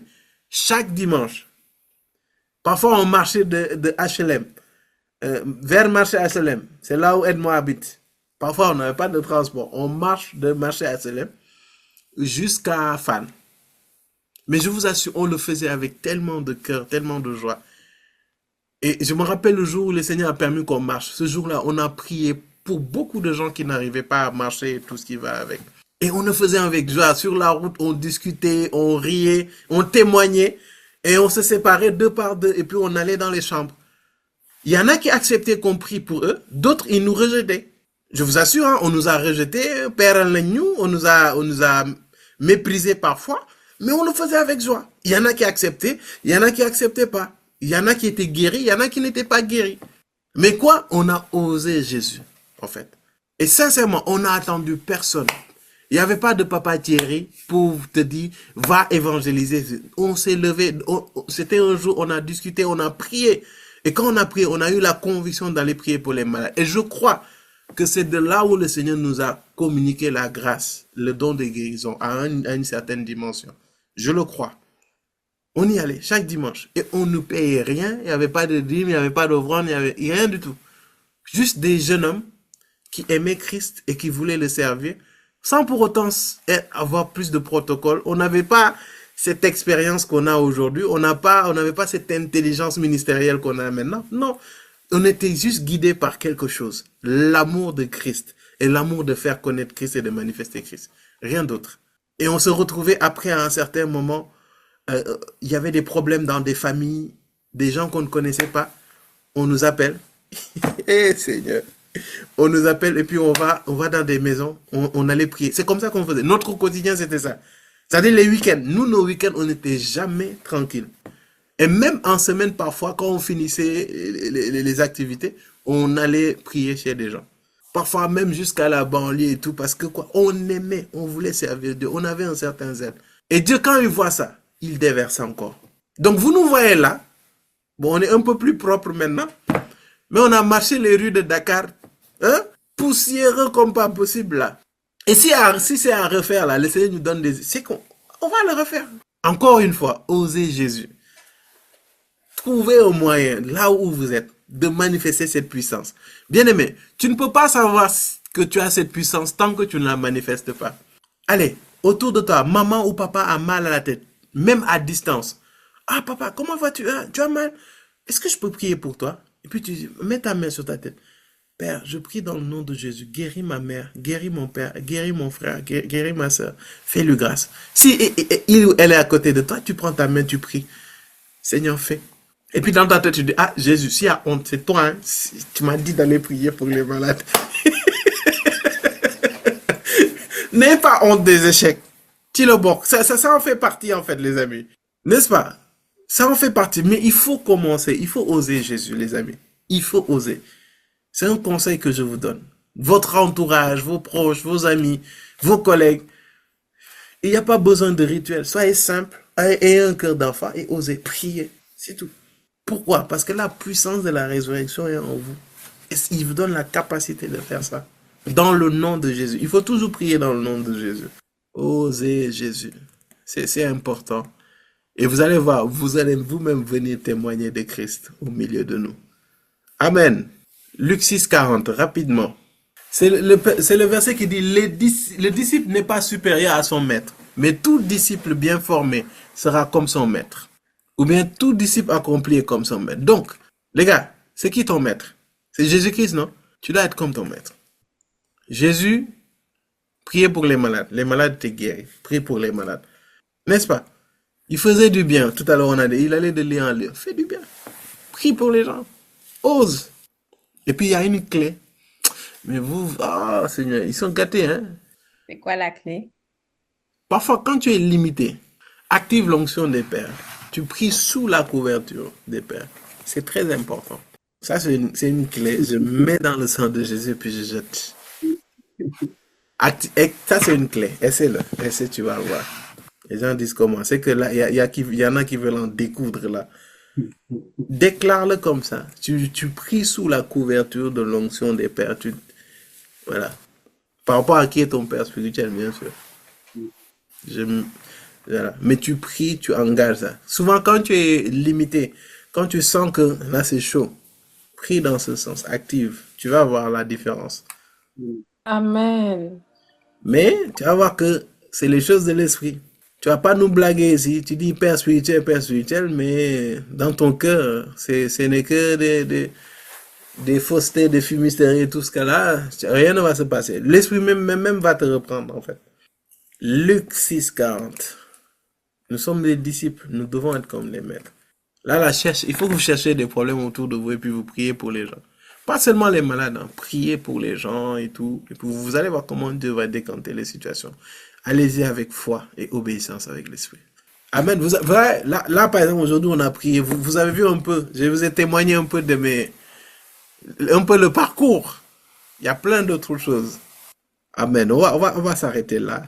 A: chaque dimanche. Parfois on marchait de HLM vers marché HLM, c'est là où Edmond habite. Parfois on n'avait pas de transport, on marche de marché HLM jusqu'à Fan. Mais je vous assure, on le faisait avec tellement de cœur, tellement de joie. Et je me rappelle le jour où le Seigneur a permis qu'on marche. Ce jour-là, on a prié pour beaucoup de gens qui n'arrivaient pas à marcher et tout ce qui va avec. Et on le faisait avec joie. Sur la route, on discutait, on riait, on témoignait. Et on se séparait deux par deux. Et puis on allait dans les chambres. Il y en a qui acceptaient qu'on prie pour eux, d'autres, ils nous rejetaient. Je vous assure, hein, on nous a rejetés, Père nous, on nous a méprisés parfois, mais on le faisait avec joie. Il y en a qui acceptaient, il y en a qui acceptaient pas. Il y en a qui étaient guéris, il y en a qui n'étaient pas guéris. Mais quoi? On a osé Jésus, en fait. Et sincèrement, on n'a attendu personne. Il n'y avait pas de papa Thierry pour te dire, va évangéliser. On s'est levé, c'était un jour, on a discuté, on a prié. Et quand on a prié, on a eu la conviction d'aller prier pour les malades. Et je crois que c'est de là où le Seigneur nous a communiqué la grâce, le don de guérison à une certaine dimension. Je le crois. On y allait chaque dimanche. Et on ne payait rien. Il n'y avait pas de dîme, il n'y avait pas d'offrande, il n'y avait rien du tout. Juste des jeunes hommes qui aimaient Christ et qui voulaient le servir, sans pour autant avoir plus de protocole. On n'avait pas cette expérience qu'on a aujourd'hui. On n'avait pas cette intelligence ministérielle qu'on a maintenant. Non, on était juste guidés par quelque chose. L'amour de Christ et l'amour de faire connaître Christ et de manifester Christ. Rien d'autre. Et on se retrouvait après à un certain moment, il y avait des problèmes dans des familles, des gens qu'on ne connaissait pas. On nous appelle. Eh Seigneur. On nous appelle et puis on va dans des maisons, on allait prier. C'est comme ça qu'on faisait. Notre quotidien, c'était ça. C'est-à-dire les week-ends. Nous, nos week-ends, on n'était jamais tranquille. Et même en semaine, parfois, quand on finissait les activités, on allait prier chez des gens. Parfois même jusqu'à la banlieue et tout, parce que quoi, on aimait, on voulait servir Dieu. On avait un certain zèle. Et Dieu, quand il voit ça, il déverse encore. Donc vous nous voyez là. Bon, on est un peu plus propre maintenant. Mais on a marché les rues de Dakar, hein, poussiéreux comme pas possible là. Et si c'est à refaire là, le Seigneur nous donne des... C'est qu'on va le refaire. Encore une fois, osez Jésus. Trouvez un moyen, là où vous êtes, de manifester cette puissance. Bien-aimé, tu ne peux pas savoir que tu as cette puissance tant que tu ne la manifestes pas. Allez, autour de toi, maman ou papa a mal à la tête, même à distance. Ah papa, comment vas-tu? Ah, tu as mal? Est-ce que je peux prier pour toi? Et puis tu dis, mets ta main sur ta tête. Père, je prie dans le nom de Jésus. Guéris ma mère, guéris mon père, guéris mon frère, guéris ma soeur. Fais-lui grâce. Si il ou elle est à côté de toi, tu prends ta main, tu pries. Seigneur, fais. Et puis dans ta tête, tu dis, ah Jésus, s'il y a honte, c'est toi. Hein? Tu m'as dit d'aller prier pour les malades. N'aie pas honte des échecs. Tu le bords. Ça en fait partie en fait, les amis. N'est-ce pas? Ça en fait partie. Mais il faut commencer. Il faut oser Jésus, les amis. Il faut oser. C'est un conseil que je vous donne. Votre entourage, vos proches, vos amis, vos collègues. Il n'y a pas besoin de rituel. Soyez simple, ayez un cœur d'enfant et osez prier. C'est tout. Pourquoi? Parce que la puissance de la résurrection est en vous. Et il vous donne la capacité de faire ça. Dans le nom de Jésus. Il faut toujours prier dans le nom de Jésus. Osez Jésus. C'est important. Et vous allez voir, vous allez vous-même venir témoigner de Christ au milieu de nous. Amen. Luc 6, 40, rapidement. C'est le verset qui dit, le disciple n'est pas supérieur à son maître, mais tout disciple bien formé sera comme son maître. Ou bien tout disciple accompli est comme son maître. Donc, les gars, c'est qui ton maître? C'est Jésus-Christ, non? Tu dois être comme ton maître. Jésus, priez pour les malades. Les malades étaient guéris. Prie pour les malades. N'est-ce pas? Il faisait du bien. Tout à l'heure, on a dit, il allait de lieu en lieu. Fais du bien. Prie pour les gens. Ose. Et puis, il y a une clé. Mais vous, Seigneur, ils sont gâtés, hein?
B: C'est quoi la clé?
A: Parfois, quand tu es limité, active l'onction des pères. Tu pries sous la couverture des pères. C'est très important. Ça, c'est une clé. Je mets dans le sang de Jésus, puis je jette. Ça, c'est une clé. Essaie-le. Essaie, tu vas le voir. Les gens disent comment? C'est que là, il y en a qui veulent en découdre là. Déclare-le comme ça. Tu pries sous la couverture de l'onction des pères. Voilà. Par rapport à qui est ton père spirituel, bien sûr. Voilà. Mais tu pries, tu engages ça. Souvent, quand tu es limité, quand tu sens que là c'est chaud, prie dans ce sens, active. Tu vas voir la différence.
B: Amen.
A: Mais tu vas voir que c'est les choses de l'esprit. Tu vas pas nous blaguer ici. Tu dis père spirituel, mais dans ton cœur, ce n'est que des faussetés, des fumisteries et tout ce cas-là. Rien ne va se passer. L'esprit même va te reprendre, en fait. Luc 6, 40. Nous sommes des disciples. Nous devons être comme les maîtres. Là, il faut que vous cherchiez des problèmes autour de vous et puis vous priez pour les gens. Pas seulement les malades, hein, priez pour les gens et tout. Et puis vous allez voir comment Dieu va décanter les situations. Allez-y avec foi et obéissance avec l'Esprit. Amen. Là, par exemple, aujourd'hui, on a prié. Vous avez vu un peu, je vous ai témoigné un peu un peu le parcours. Il y a plein d'autres choses. Amen. On va s'arrêter là.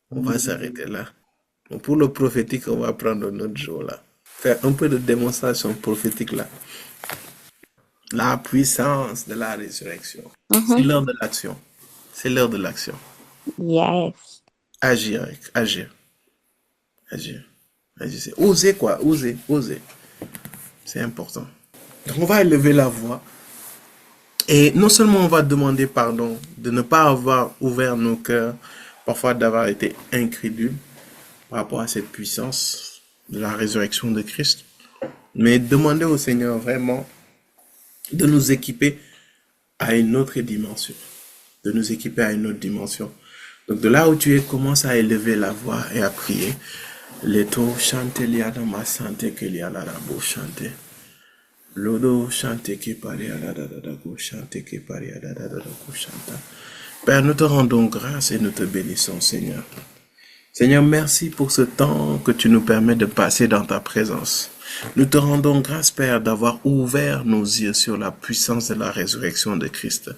A: On va s'arrêter là. Donc, pour le prophétique, on va prendre notre jour là. Faire un peu de démonstration prophétique là. La puissance de la résurrection. C'est l'heure de l'action. C'est l'heure de l'action.
C: Yes.
A: Agir. Oser quoi, oser. C'est important. Donc on va élever la voix. Et non seulement on va demander pardon de ne pas avoir ouvert nos cœurs, parfois d'avoir été incrédule par rapport à cette puissance de la résurrection de Christ, mais demander au Seigneur vraiment de nous équiper à une autre dimension. Donc de là où tu es, commence à élever la voix et à prier. Leto chante liada ma sante que liada la bo chante. Lodo chante que paria da da da go chante que paria da da da go chante. Père, nous te rendons grâce et nous te bénissons, Seigneur. Seigneur, merci pour ce temps que tu nous permets de passer dans ta présence. Nous te rendons grâce, Père, d'avoir ouvert nos yeux sur la puissance de la résurrection de Christ.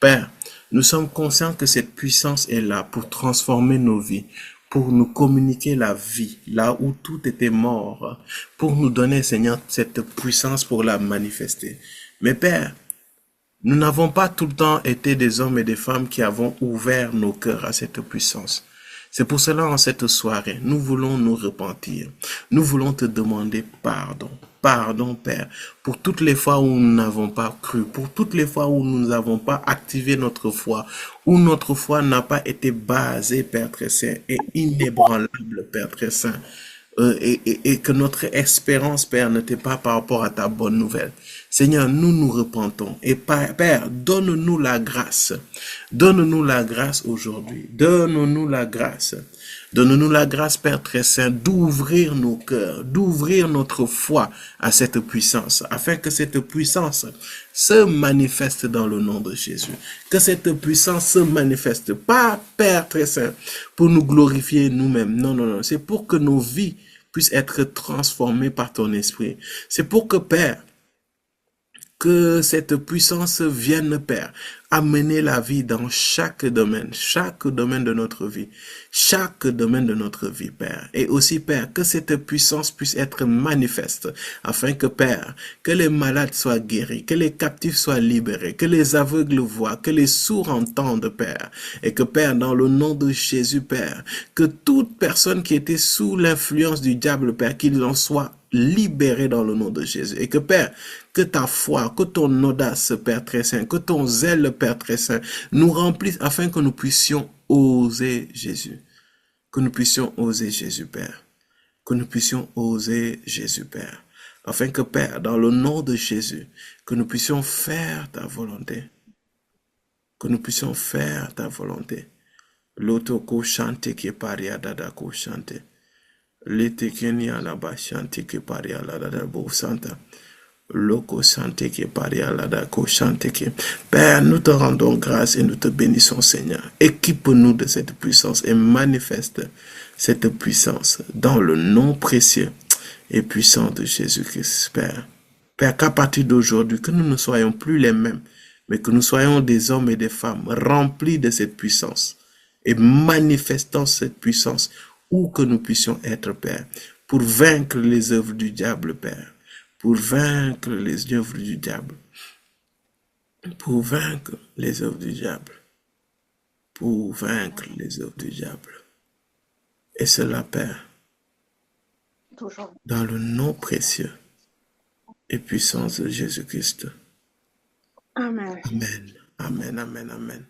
A: Père, nous sommes conscients que cette puissance est là pour transformer nos vies, pour nous communiquer la vie, là où tout était mort, pour nous donner, Seigneur, cette puissance pour la manifester. Mais Père, nous n'avons pas tout le temps été des hommes et des femmes qui avons ouvert nos cœurs à cette puissance. C'est pour cela, en cette soirée, nous voulons nous repentir. Nous voulons te demander pardon. Pardon, Père, pour toutes les fois où nous n'avons pas cru, pour toutes les fois où nous n'avons pas activé notre foi, où notre foi n'a pas été basée, Père très saint, et inébranlable, Père très saint. Et que notre espérance, Père, n'était pas par rapport à ta bonne nouvelle. Seigneur, nous nous repentons. Et Père, donne-nous la grâce. Donne-nous la grâce aujourd'hui. Donne-nous la grâce. Donne-nous la grâce, Père très saint, d'ouvrir nos cœurs, d'ouvrir notre foi à cette puissance, afin que cette puissance se manifeste dans le nom de Jésus. Que cette puissance se manifeste, pas, Père très saint, pour nous glorifier nous-mêmes. Non, non, non. C'est pour que nos vies puissent être transformées par ton esprit. C'est pour que, Père, que cette puissance vienne, Père, amener la vie dans chaque domaine de notre vie, Père. Et aussi, Père, que cette puissance puisse être manifeste, afin que, Père, que les malades soient guéris, que les captifs soient libérés, que les aveugles voient, que les sourds entendent, Père. Et que, Père, dans le nom de Jésus, Père, que toute personne qui était sous l'influence du diable, Père, qu'il en soit libéré dans le nom de Jésus. Et que, Père, que ta foi, que ton audace, Père très saint, que ton zèle, Père très saint, nous remplisse afin que nous puissions oser Jésus. Que nous puissions oser Jésus, Père. Que nous puissions oser Jésus, Père. Afin que, Père, dans le nom de Jésus, que nous puissions faire ta volonté. Que nous puissions faire ta volonté. L'otoko chante qui paria dadako chante. L'été kenya là-bas chante qui paria la dadabo santa. Loco chante qui paria la dadako chante qui. Père, nous te rendons grâce et nous te bénissons, Seigneur. Équipe-nous de cette puissance et manifeste cette puissance dans le nom précieux et puissant de Jésus-Christ, Père. Père, qu'à partir d'aujourd'hui, que nous ne soyons plus les mêmes, mais que nous soyons des hommes et des femmes remplis de cette puissance et manifestant cette puissance où que nous puissions être, Père, pour vaincre les œuvres du diable, Père, pour vaincre les œuvres du diable, pour vaincre les œuvres du diable, pour vaincre les œuvres du diable. Et cela, Père, dans le nom précieux et puissance de Jésus-Christ.
C: Amen.
A: Amen, amen, amen, amen.